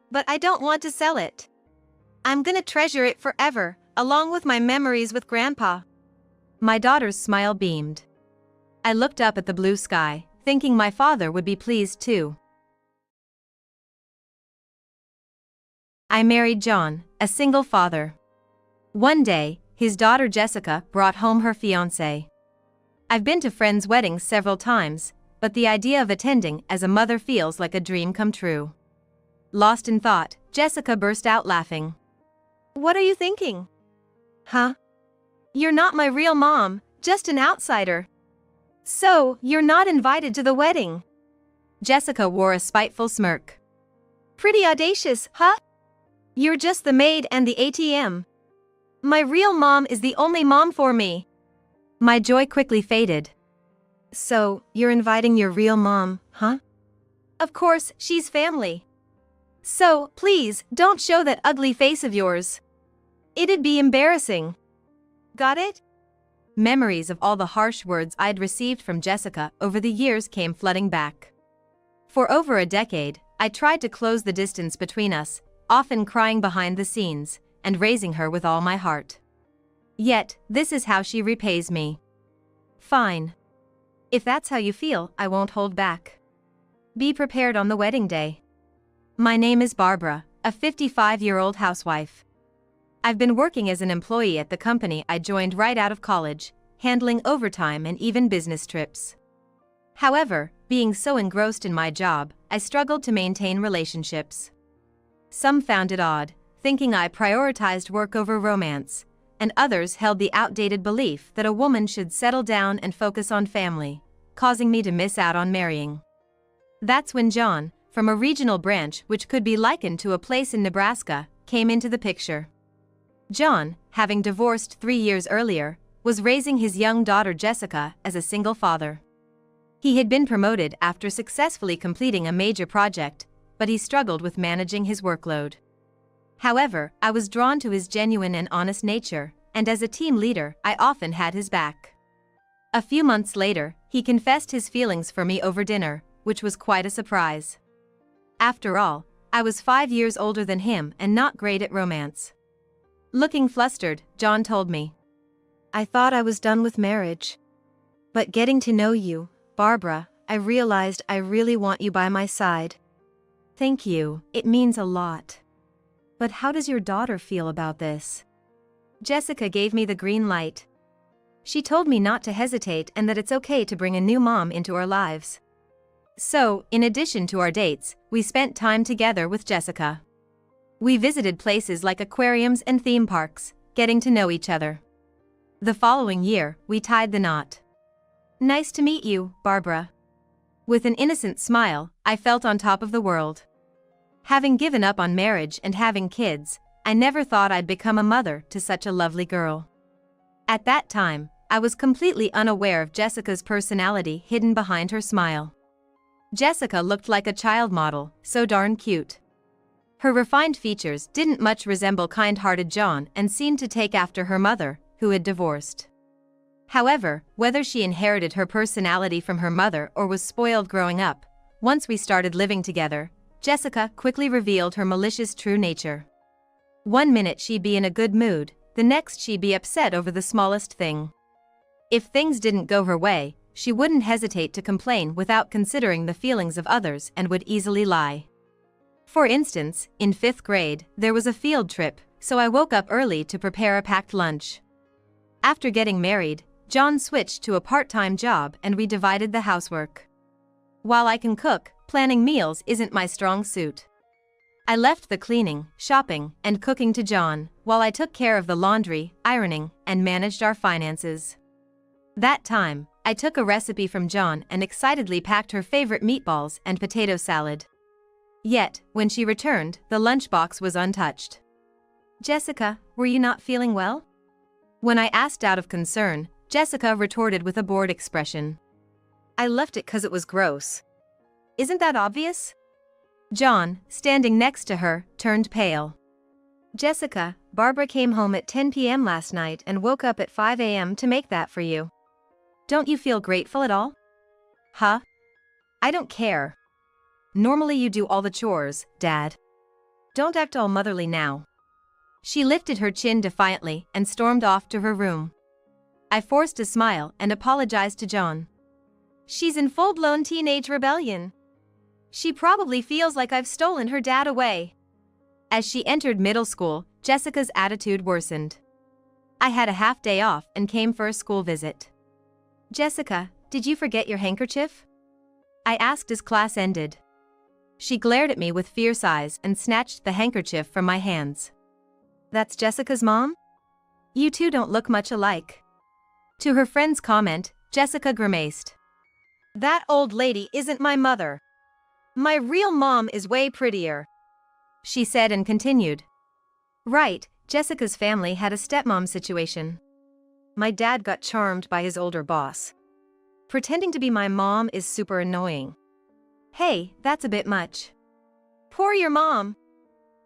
But I don't want to sell it. I'm gonna treasure it forever, along with my memories with Grandpa. My daughter's smile beamed. I looked up at the blue sky, thinking my father would be pleased too. I married John, a single father. One day, his daughter Jessica brought home her fiancé. I've been to friends' weddings several times, but the idea of attending as a mother feels like a dream come true. Lost in thought, Jessica burst out laughing. What are you thinking? Huh? You're not my real mom, just an outsider. So, you're not invited to the wedding. Jessica wore a spiteful smirk. Pretty audacious, huh? You're just the maid and the ATM. My real mom is the only mom for me. My joy quickly faded. So, you're inviting your real mom, huh? Of course, she's family. So, please, don't show that ugly face of yours. It'd be embarrassing. Got it? Memories of all the harsh words I'd received from Jessica over the years came flooding back. For over a decade, I tried to close the distance between us, often crying behind the scenes, and raising her with all my heart. Yet, this is how she repays me. Fine. If that's how you feel, I won't hold back. Be prepared on the wedding day. My name is Barbara, a 55-year-old housewife. I've been working as an employee at the company I joined right out of college, handling overtime and even business trips. However, being so engrossed in my job, I struggled to maintain relationships. Some found it odd, thinking I prioritized work over romance, and others held the outdated belief that a woman should settle down and focus on family, causing me to miss out on marrying. That's when John, from a regional branch which could be likened to a place in Nebraska, came into the picture. John, having divorced 3 years earlier, was raising his young daughter Jessica as a single father. He had been promoted after successfully completing a major project, but he struggled with managing his workload. However, I was drawn to his genuine and honest nature, and as a team leader, I often had his back. A few months later, he confessed his feelings for me over dinner, which was quite a surprise. After all, I was 5 years older than him and not great at romance. Looking flustered, John told me, I thought I was done with marriage. But getting to know you, Barbara, I realized I really want you by my side. Thank you, it means a lot. But how does your daughter feel about this? Jessica gave me the green light. She told me not to hesitate and that it's okay to bring a new mom into our lives. So, in addition to our dates, we spent time together with Jessica. We visited places like aquariums and theme parks, getting to know each other. The following year, we tied the knot. Nice to meet you, Barbara. With an innocent smile, I felt on top of the world. Having given up on marriage and having kids, I never thought I'd become a mother to such a lovely girl. At that time, I was completely unaware of Jessica's personality hidden behind her smile. Jessica looked like a child model, so darn cute. Her refined features didn't much resemble kind-hearted John and seemed to take after her mother, who had divorced. However, whether she inherited her personality from her mother or was spoiled growing up, once we started living together, Jessica quickly revealed her malicious true nature. One minute she'd be in a good mood, the next she'd be upset over the smallest thing. If things didn't go her way, she wouldn't hesitate to complain without considering the feelings of others and would easily lie. For instance, in 5th grade, there was a field trip, so I woke up early to prepare a packed lunch. After getting married, John switched to a part-time job and we divided the housework. While I can cook, planning meals isn't my strong suit. I left the cleaning, shopping, and cooking to John, while I took care of the laundry, ironing, and managed our finances. That time, I took a recipe from John and excitedly packed her favorite meatballs and potato salad. Yet, when she returned, the lunchbox was untouched. Jessica, were you not feeling well? When I asked out of concern, Jessica retorted with a bored expression. I left it 'cause it was gross. Isn't that obvious? John, standing next to her, turned pale. Jessica, Barbara came home at 10 p.m. last night and woke up at 5 a.m. to make that for you. Don't you feel grateful at all? Huh? I don't care. Normally you do all the chores, Dad. Don't act all motherly now. She lifted her chin defiantly and stormed off to her room. I forced a smile and apologized to John. She's in full-blown teenage rebellion. She probably feels like I've stolen her dad away. As she entered middle school, Jessica's attitude worsened. I had a half day off and came for a school visit. Jessica, did you forget your handkerchief? I asked as class ended. She glared at me with fierce eyes and snatched the handkerchief from my hands. That's Jessica's mom? You two don't look much alike. To her friend's comment, Jessica grimaced. That old lady isn't my mother. My real mom is way prettier, she said and continued. Right, Jessica's family had a stepmom situation. My dad got charmed by his older boss. Pretending to be my mom is super annoying. Hey, that's a bit much. Poor your mom.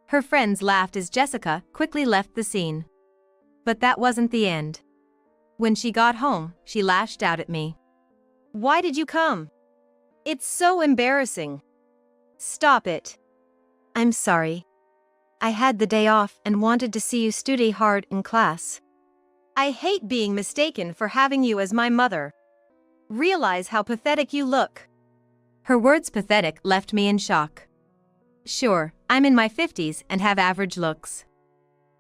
Her friends laughed as Jessica quickly left the scene. But that wasn't the end. When she got home, she lashed out at me. Why did you come? It's so embarrassing. Stop it. I'm sorry. I had the day off and wanted to see you study hard in class. I hate being mistaken for having you as my mother. Realize how pathetic you look. Her words pathetic left me in shock. Sure, I'm in my 50s and have average looks.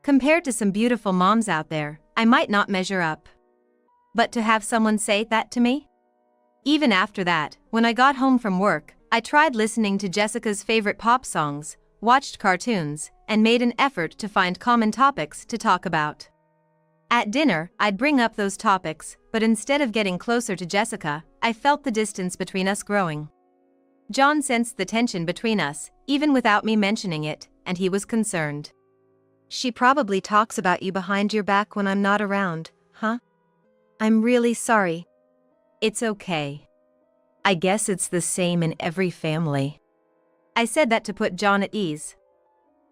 Compared to some beautiful moms out there, I might not measure up. But to have someone say that to me? Even after that, when I got home from work, I tried listening to Jessica's favorite pop songs, watched cartoons, and made an effort to find common topics to talk about. At dinner, I'd bring up those topics, but instead of getting closer to Jessica, I felt the distance between us growing. John sensed the tension between us, even without me mentioning it, and he was concerned. She probably talks about you behind your back when I'm not around, huh? I'm really sorry. It's okay. I guess it's the same in every family. I said that to put John at ease.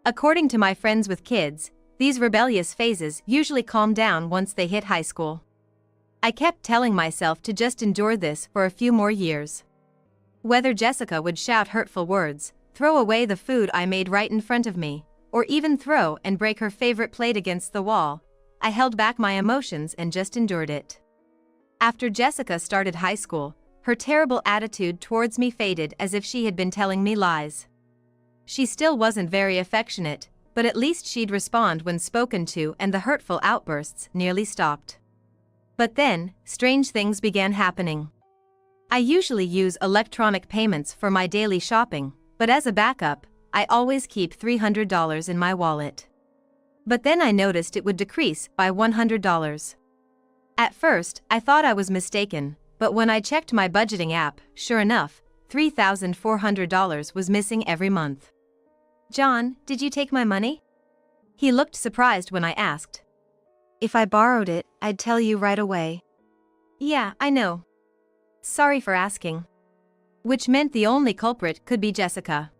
According to my friends with kids, these rebellious phases usually calm down once they hit high school. I kept telling myself to just endure this for a few more years. Whether Jessica would shout hurtful words, throw away the food I made right in front of me, or even throw and break her favorite plate against the wall, I held back my emotions and just endured it. After Jessica started high school, her terrible attitude towards me faded as if she had been telling me lies. She still wasn't very affectionate, but at least she'd respond when spoken to, and the hurtful outbursts nearly stopped. But then, strange things began happening. I usually use electronic payments for my daily shopping, but as a backup, I always keep $300 in my wallet. But then I noticed it would decrease by $100. At first, I thought I was mistaken, but when I checked my budgeting app, sure enough, $3,400 was missing every month. John, did you take my money? He looked surprised when I asked. If I borrowed it, I'd tell you right away. Yeah, I know. Sorry for asking. Which meant the only culprit could be Jessica.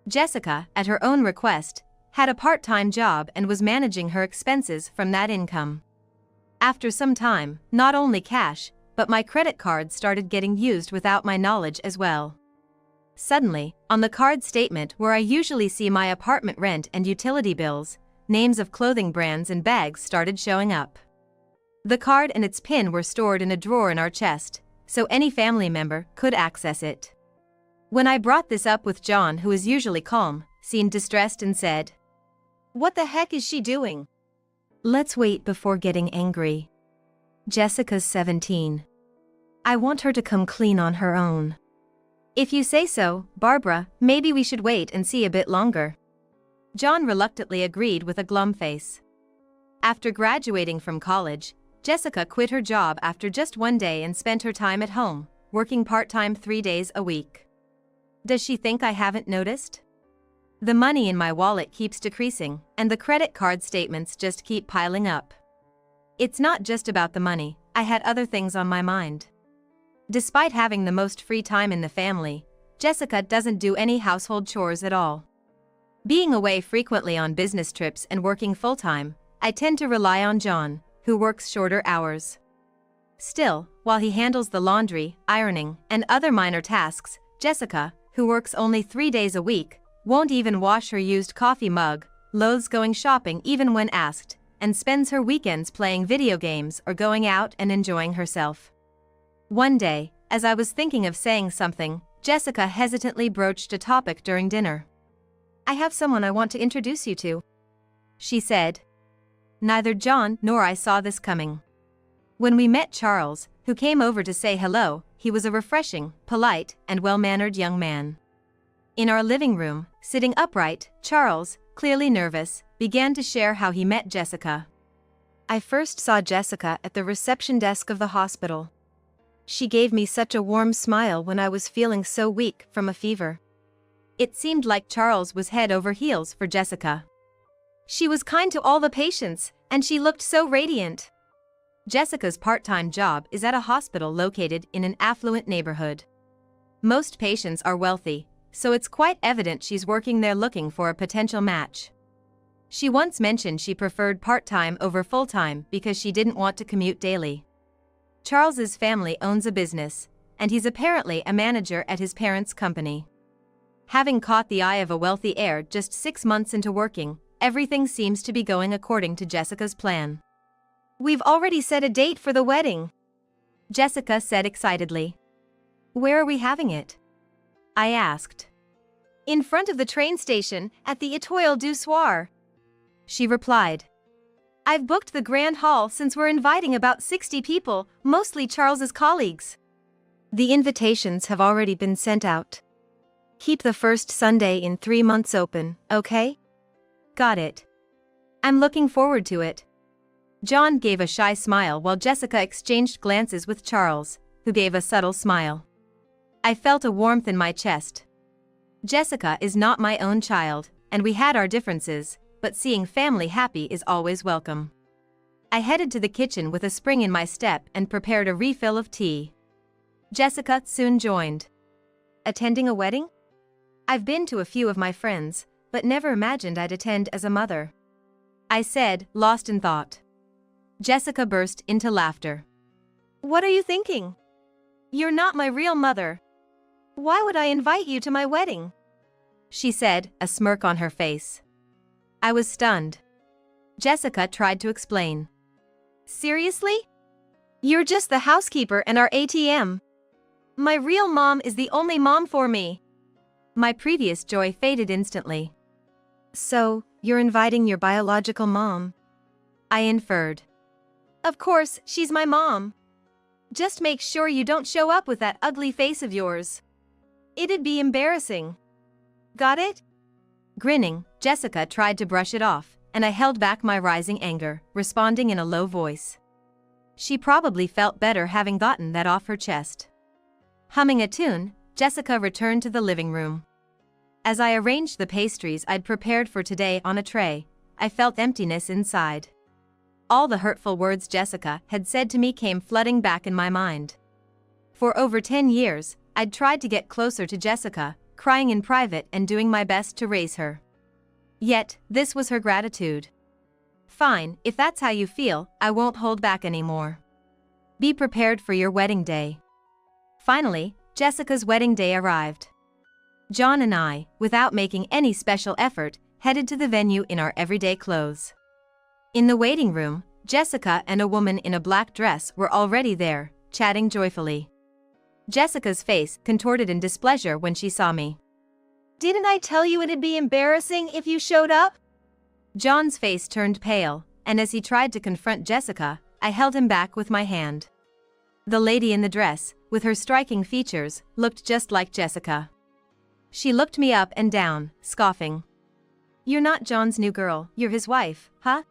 Jessica, at her own request, had a part-time job and was managing her expenses from that income. After some time, not only cash, but my credit card started getting used without my knowledge as well. Suddenly, on the card statement where I usually see my apartment rent and utility bills, names of clothing brands and bags started showing up. The card and its PIN were stored in a drawer in our chest, so any family member could access it. When I brought this up with John, who is usually calm, seemed distressed and said, "What the heck is she doing?" "Let's wait before getting angry. Jessica's 17. I want her to come clean on her own." "If you say so, Barbara, maybe we should wait and see a bit longer." John reluctantly agreed with a glum face. After graduating from college, Jessica quit her job after just one day and spent her time at home, working part-time 3 days a week. Does she think I haven't noticed? The money in my wallet keeps decreasing, and the credit card statements just keep piling up. It's not just about the money, I had other things on my mind. Despite having the most free time in the family, Jessica doesn't do any household chores at all. Being away frequently on business trips and working full-time, I tend to rely on John, who works shorter hours. Still, while he handles the laundry, ironing, and other minor tasks, Jessica, who works only 3 days a week, won't even wash her used coffee mug, loathes going shopping even when asked, and spends her weekends playing video games or going out and enjoying herself. One day, as I was thinking of saying something, Jessica hesitantly broached a topic during dinner. "I have someone I want to introduce you to," she said. Neither John nor I saw this coming. When we met Charles, who came over to say hello, he was a refreshing, polite, and well-mannered young man. In our living room, sitting upright, Charles, clearly nervous, began to share how he met Jessica. "I first saw Jessica at the reception desk of the hospital. She gave me such a warm smile when I was feeling so weak from a fever." It seemed like Charles was head over heels for Jessica. "She was kind to all the patients, and she looked so radiant." Jessica's part-time job is at a hospital located in an affluent neighborhood. Most patients are wealthy, so it's quite evident she's working there looking for a potential match. She once mentioned she preferred part-time over full-time because she didn't want to commute daily. Charles's family owns a business, and he's apparently a manager at his parents' company. Having caught the eye of a wealthy heir just 6 months into working, everything seems to be going according to Jessica's plan. "We've already set a date for the wedding," Jessica said excitedly. "Where are we having it?" I asked. "In front of the train station, at the Étoile du Soir," she replied. "I've booked the grand hall since we're inviting about 60 people, mostly Charles's colleagues. The invitations have already been sent out. Keep the first Sunday in 3 months open, okay?" "Got it. I'm looking forward to it." John gave a shy smile while Jessica exchanged glances with Charles, who gave a subtle smile. I felt a warmth in my chest. Jessica is not my own child, and we had our differences, but seeing family happy is always welcome. I headed to the kitchen with a spring in my step and prepared a refill of tea. Jessica soon joined. Attending a wedding? I've been to a few of my friends, but never imagined I'd attend as a mother, I said, lost in thought. Jessica burst into laughter. What are you thinking? You're not my real mother. Why would I invite you to my wedding? She said, a smirk on her face. I was stunned. Jessica tried to explain. Seriously? You're just the housekeeper and our ATM. My real mom is the only mom for me. My previous joy faded instantly. So, you're inviting your biological mom? I inferred. Of course, she's my mom. Just make sure you don't show up with that ugly face of yours. It'd be embarrassing. Got it? Grinning, Jessica tried to brush it off, and I held back my rising anger, responding in a low voice. She probably felt better having gotten that off her chest. Humming a tune, Jessica returned to the living room. As I arranged the pastries I'd prepared for today on a tray, I felt emptiness inside. All the hurtful words Jessica had said to me came flooding back in my mind. For over 10 years, I'd tried to get closer to Jessica, crying in private and doing my best to raise her. Yet, this was her gratitude. Fine, if that's how you feel, I won't hold back anymore. Be prepared for your wedding day. Finally, Jessica's wedding day arrived. John and I, without making any special effort, headed to the venue in our everyday clothes. In the waiting room, Jessica and a woman in a black dress were already there, chatting joyfully. Jessica's face contorted in displeasure when she saw me. Didn't I tell you it'd be embarrassing if you showed up? John's face turned pale, and as he tried to confront Jessica, I held him back with my hand. The lady in the dress, with her striking features, looked just like Jessica. She looked me up and down, scoffing. You're not John's new girl, you're his wife, huh?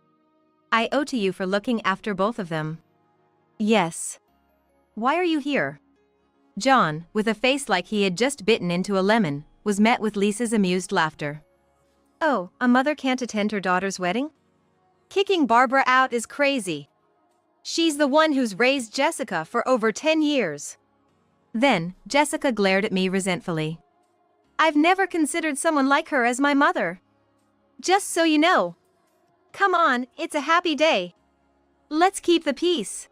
I owe to you for looking after both of them. Yes. Why are you here? John, with a face like he had just bitten into a lemon, was met with Lisa's amused laughter. Oh, a mother can't attend her daughter's wedding? Kicking Barbara out is crazy. She's the one who's raised Jessica for over 10 years. Then, Jessica glared at me resentfully. I've never considered someone like her as my mother. Just so you know. Come on, it's a happy day. Let's keep the peace.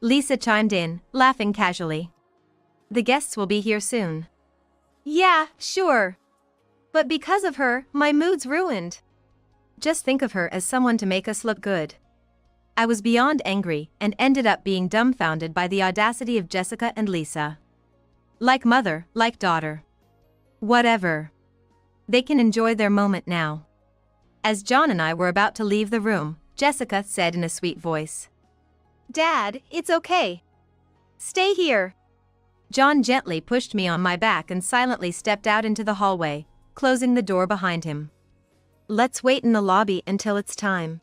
Lisa chimed in, laughing casually. The guests will be here soon. Yeah, sure. But because of her, my mood's ruined. Just think of her as someone to make us look good. I was beyond angry and ended up being dumbfounded by the audacity of Jessica and Lisa. Like mother, like daughter. Whatever. They can enjoy their moment now. As John and I were about to leave the room, Jessica said in a sweet voice. Dad, it's okay. Stay here. John gently pushed me on my back and silently stepped out into the hallway, closing the door behind him. Let's wait in the lobby until it's time.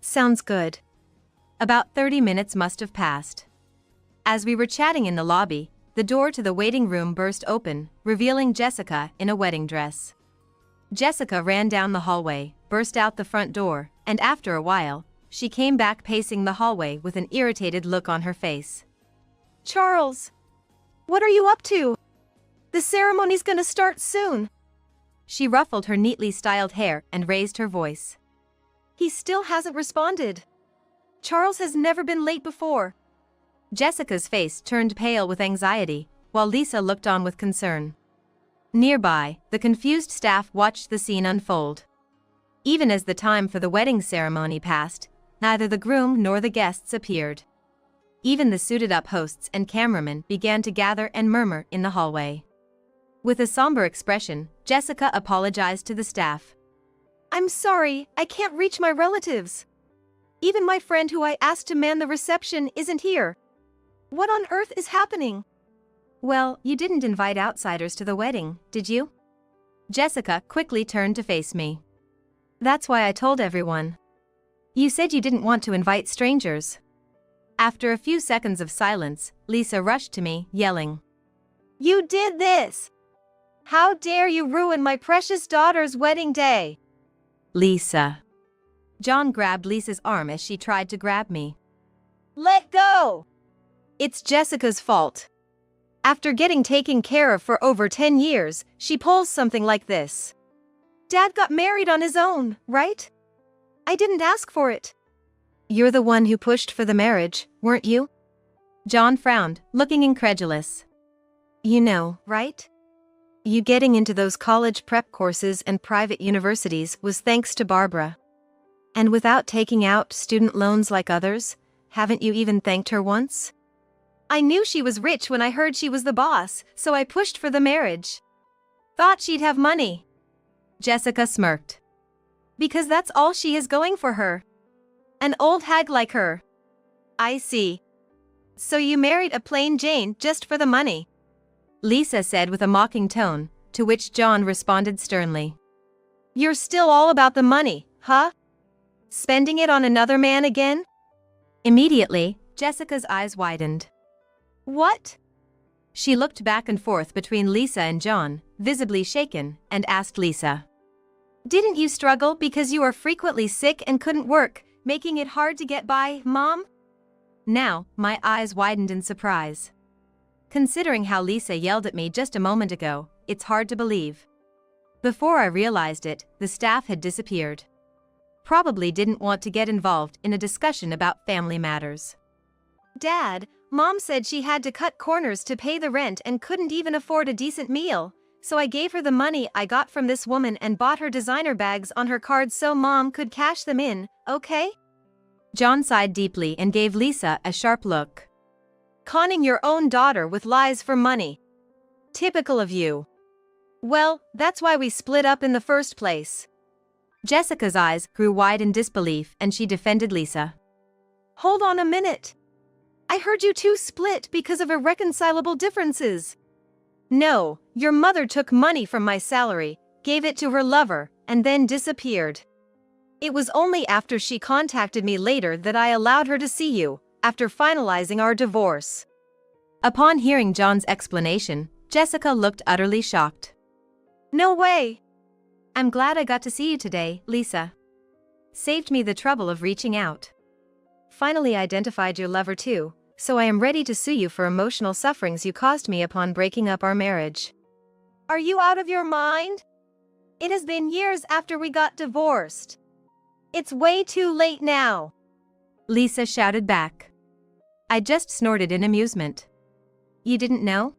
Sounds good. About 30 minutes must have passed. As we were chatting in the lobby, the door to the waiting room burst open, revealing Jessica in a wedding dress. Jessica ran down the hallway, burst out the front door, and after a while, she came back pacing the hallway with an irritated look on her face. Charles! What are you up to? The ceremony's gonna start soon. She ruffled her neatly styled hair and raised her voice. He still hasn't responded. Charles has never been late before. Jessica's face turned pale with anxiety, while Lisa looked on with concern. Nearby, the confused staff watched the scene unfold. Even as the time for the wedding ceremony passed, neither the groom nor the guests appeared. Even the suited-up hosts and cameramen began to gather and murmur in the hallway. With a somber expression, Jessica apologized to the staff. I'm sorry, I can't reach my relatives. Even my friend who I asked to man the reception isn't here. What on earth is happening? Well, you didn't invite outsiders to the wedding, did you? Jessica quickly turned to face me. That's why I told everyone. You said you didn't want to invite strangers. After a few seconds of silence, Lisa rushed to me, yelling, You did this! How dare you ruin my precious daughter's wedding day? Lisa. John grabbed Lisa's arm as she tried to grab me. Let go! It's Jessica's fault. After getting taken care of for over 10 years, she pulls something like this. Dad got married on his own, right? I didn't ask for it. You're the one who pushed for the marriage, weren't you? John frowned, looking incredulous. You know, right? You getting into those college prep courses and private universities was thanks to Barbara. And without taking out student loans like others, haven't you even thanked her once? I knew she was rich when I heard she was the boss, so I pushed for the marriage. Thought she'd have money. Jessica smirked. Because that's all she has going for her. An old hag like her. I see. So you married a plain Jane just for the money? Lisa said with a mocking tone, to which John responded sternly. You're still all about the money, huh? Spending it on another man again? Immediately, Jessica's eyes widened. What? She looked back and forth between Lisa and John, visibly shaken, and asked Lisa. Didn't you struggle because you are frequently sick and couldn't work, making it hard to get by, Mom? Now, my eyes widened in surprise. Considering how Lisa yelled at me just a moment ago, it's hard to believe. Before I realized it, the staff had disappeared. Probably didn't want to get involved in a discussion about family matters. Dad, Mom said she had to cut corners to pay the rent and couldn't even afford a decent meal, so I gave her the money I got from this woman and bought her designer bags on her card so Mom could cash them in, okay? John sighed deeply and gave Lisa a sharp look. Conning your own daughter with lies for money. Typical of you. Well, that's why we split up in the first place. Jessica's eyes grew wide in disbelief and she defended Lisa. Hold on a minute. I heard you two split because of irreconcilable differences. No, your mother took money from my salary, gave it to her lover, and then disappeared. It was only after she contacted me later that I allowed her to see you, after finalizing our divorce. Upon hearing John's explanation, Jessica looked utterly shocked. No way! I'm glad I got to see you today, Lisa. Saved me the trouble of reaching out. Finally identified your lover too, so I am ready to sue you for emotional sufferings you caused me upon breaking up our marriage. Are you out of your mind? It has been years after we got divorced. It's way too late now. Lisa shouted back. I just snorted in amusement. You didn't know?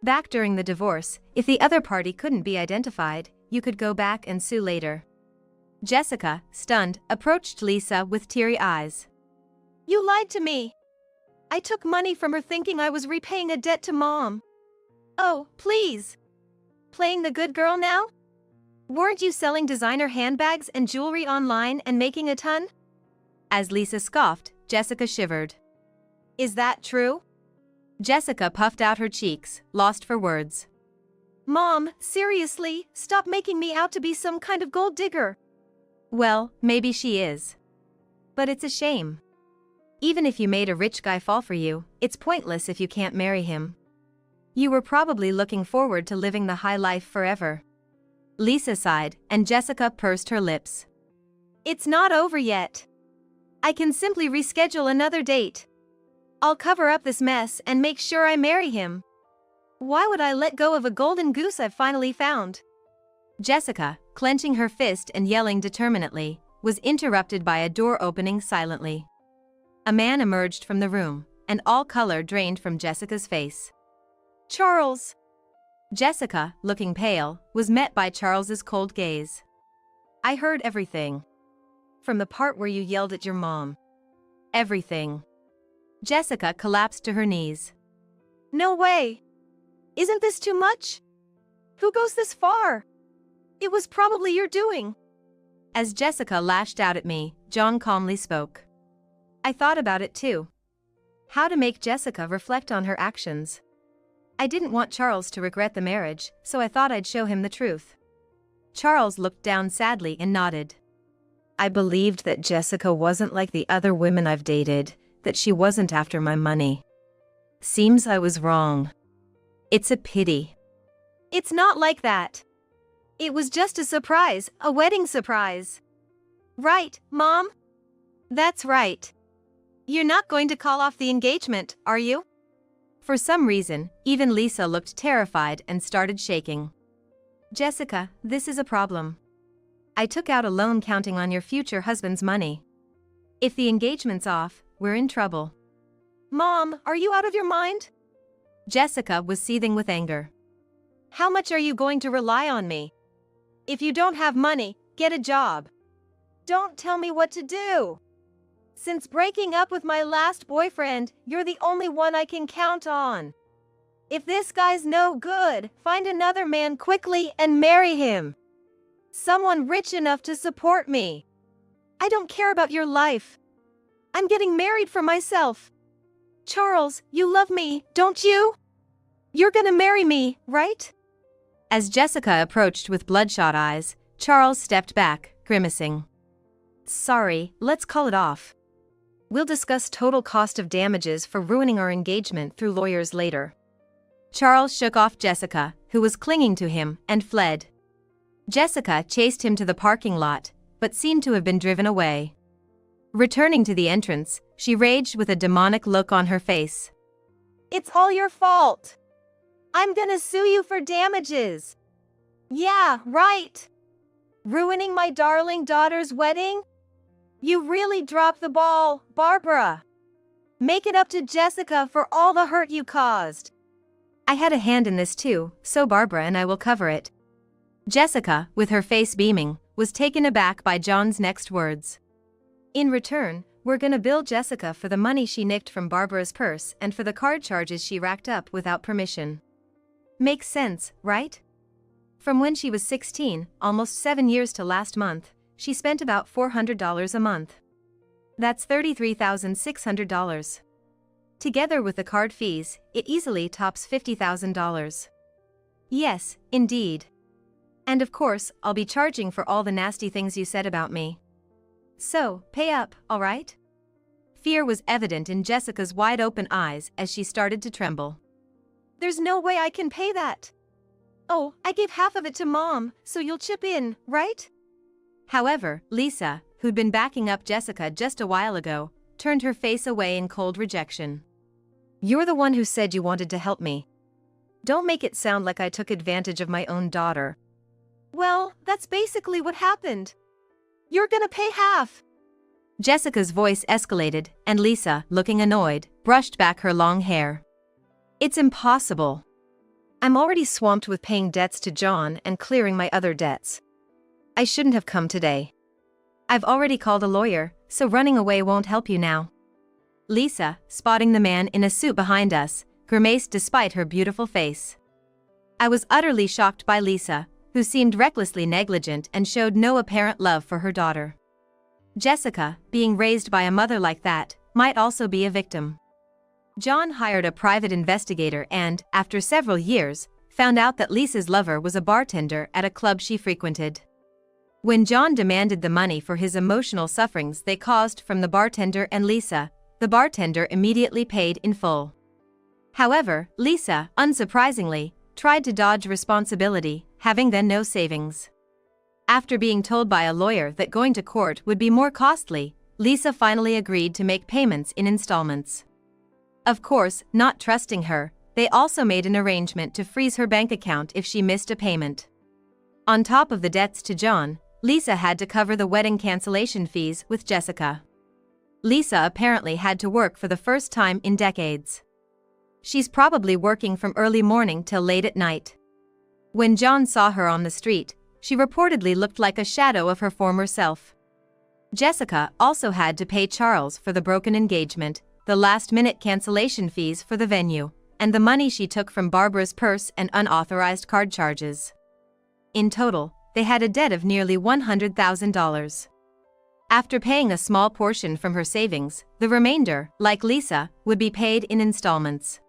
Back during the divorce, if the other party couldn't be identified, you could go back and sue later. Jessica, stunned, approached Lisa with teary eyes. You lied to me. I took money from her thinking I was repaying a debt to Mom. Oh, please. Playing the good girl now? Weren't you selling designer handbags and jewelry online and making a ton? As Lisa scoffed, Jessica shivered. Is that true? Jessica puffed out her cheeks, lost for words. Mom, seriously, stop making me out to be some kind of gold digger. Well, maybe she is. But it's a shame. Even if you made a rich guy fall for you, it's pointless if you can't marry him. You were probably looking forward to living the high life forever. Lisa sighed, and Jessica pursed her lips. It's not over yet. I can simply reschedule another date. I'll cover up this mess and make sure I marry him. Why would I let go of a golden goose I've finally found? Jessica, clenching her fist and yelling determinedly, was interrupted by a door opening silently. A man emerged from the room, and all color drained from Jessica's face. Charles! Jessica, looking pale, was met by Charles's cold gaze. I heard everything. From the part where you yelled at your mom. Everything. Jessica collapsed to her knees. No way! Isn't this too much? Who goes this far? It was probably your doing. As Jessica lashed out at me, John calmly spoke. I thought about it too. How to make Jessica reflect on her actions. I didn't want Charles to regret the marriage, so I thought I'd show him the truth. Charles looked down sadly and nodded. I believed that Jessica wasn't like the other women I've dated, that she wasn't after my money. Seems I was wrong. It's a pity. It's not like that. It was just a surprise, a wedding surprise. Right, Mom? That's right. You're not going to call off the engagement, are you? For some reason, even Lisa looked terrified and started shaking. Jessica, this is a problem. I took out a loan counting on your future husband's money. If the engagement's off, we're in trouble. Mom, are you out of your mind? Jessica was seething with anger. How much are you going to rely on me? If you don't have money, get a job. Don't tell me what to do. Since breaking up with my last boyfriend, you're the only one I can count on. If this guy's no good, find another man quickly and marry him. Someone rich enough to support me. I don't care about your life. I'm getting married for myself. Charles, you love me, don't you? You're gonna marry me, right? As Jessica approached with bloodshot eyes, Charles stepped back, grimacing. Sorry, let's call it off. We'll discuss total cost of damages for ruining our engagement through lawyers later. Charles shook off Jessica, who was clinging to him, and fled. Jessica chased him to the parking lot, but seemed to have been driven away. Returning to the entrance, she raged with a demonic look on her face. It's all your fault. I'm gonna sue you for damages. Yeah, right. Ruining my darling daughter's wedding? You really dropped the ball, Barbara. Make it up to Jessica for all the hurt you caused. I had a hand in this too, so Barbara and I will cover it. Jessica, with her face beaming, was taken aback by John's next words. In return, we're gonna bill Jessica for the money she nicked from Barbara's purse and for the card charges she racked up without permission. Makes sense, right? From when she was 16, almost 7 years to last month, she spent about $400 a month. That's $33,600. Together with the card fees, it easily tops $50,000. Yes, indeed. And of course, I'll be charging for all the nasty things you said about me. So, pay up, all right? Fear was evident in Jessica's wide-open eyes as she started to tremble. There's no way I can pay that. Oh, I gave half of it to Mom, so you'll chip in, right? However, Lisa, who'd been backing up Jessica just a while ago, turned her face away in cold rejection. You're the one who said you wanted to help me. Don't make it sound like I took advantage of my own daughter. Well, that's basically what happened. You're gonna pay half. Jessica's voice escalated, and Lisa, looking annoyed, brushed back her long hair. It's impossible. I'm already swamped with paying debts to John and clearing my other debts. I shouldn't have come today. I've already called a lawyer, so running away won't help you now. Lisa, spotting the man in a suit behind us, grimaced despite her beautiful face. I was utterly shocked by Lisa, who seemed recklessly negligent and showed no apparent love for her daughter. Jessica, being raised by a mother like that, might also be a victim. John hired a private investigator and, after several years, found out that Lisa's lover was a bartender at a club she frequented. When John demanded the money for his emotional sufferings they caused from the bartender and Lisa, the bartender immediately paid in full. However, Lisa, unsurprisingly, tried to dodge responsibility, having then no savings. After being told by a lawyer that going to court would be more costly, Lisa finally agreed to make payments in installments. Of course, not trusting her, they also made an arrangement to freeze her bank account if she missed a payment. On top of the debts to John, Lisa had to cover the wedding cancellation fees with Jessica. Lisa apparently had to work for the first time in decades. She's probably working from early morning till late at night. When John saw her on the street, she reportedly looked like a shadow of her former self. Jessica also had to pay Charles for the broken engagement, the last-minute cancellation fees for the venue, and the money she took from Barbara's purse and unauthorized card charges. In total, they had a debt of nearly $100,000. After paying a small portion from her savings, the remainder, like Lisa, would be paid in installments.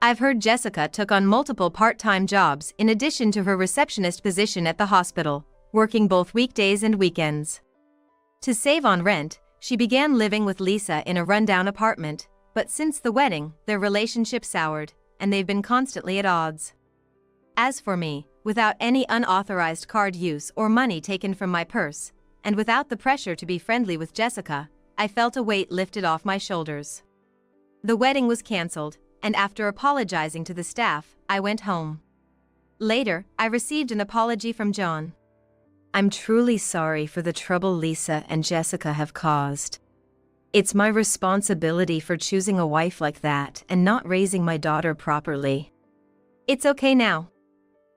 I've heard Jessica took on multiple part-time jobs in addition to her receptionist position at the hospital, working both weekdays and weekends. To save on rent, she began living with Lisa in a rundown apartment, but since the wedding, their relationship soured, and they've been constantly at odds. As for me, without any unauthorized card use or money taken from my purse, and without the pressure to be friendly with Jessica, I felt a weight lifted off my shoulders. The wedding was cancelled, and after apologizing to the staff, I went home. Later, I received an apology from John. I'm truly sorry for the trouble Lisa and Jessica have caused. It's my responsibility for choosing a wife like that and not raising my daughter properly. It's okay now.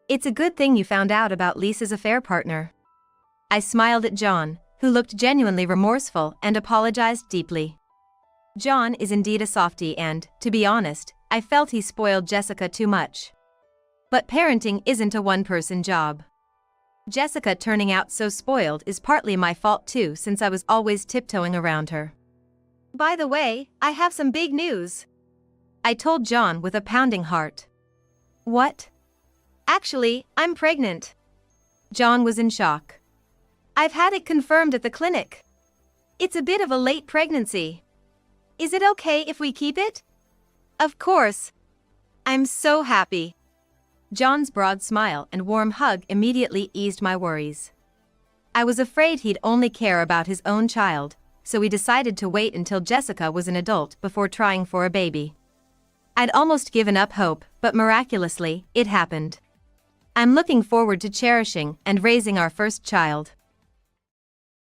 It's a good thing you found out about Lisa's affair partner. I smiled at John, who looked genuinely remorseful and apologized deeply. John is indeed a softie and, to be honest, I felt he spoiled Jessica too much. But parenting isn't a one-person job. Jessica turning out so spoiled is partly my fault too, since I was always tiptoeing around her. By the way, I have some big news. I told John with a pounding heart. What? Actually, I'm pregnant. John was in shock. I've had it confirmed at the clinic. It's a bit of a late pregnancy. Is it okay if we keep it? Of course. I'm so happy. John's broad smile and warm hug immediately eased my worries. I was afraid he'd only care about his own child, so we decided to wait until Jessica was an adult before trying for a baby. I'd almost given up hope, but miraculously, it happened. I'm looking forward to cherishing and raising our first child.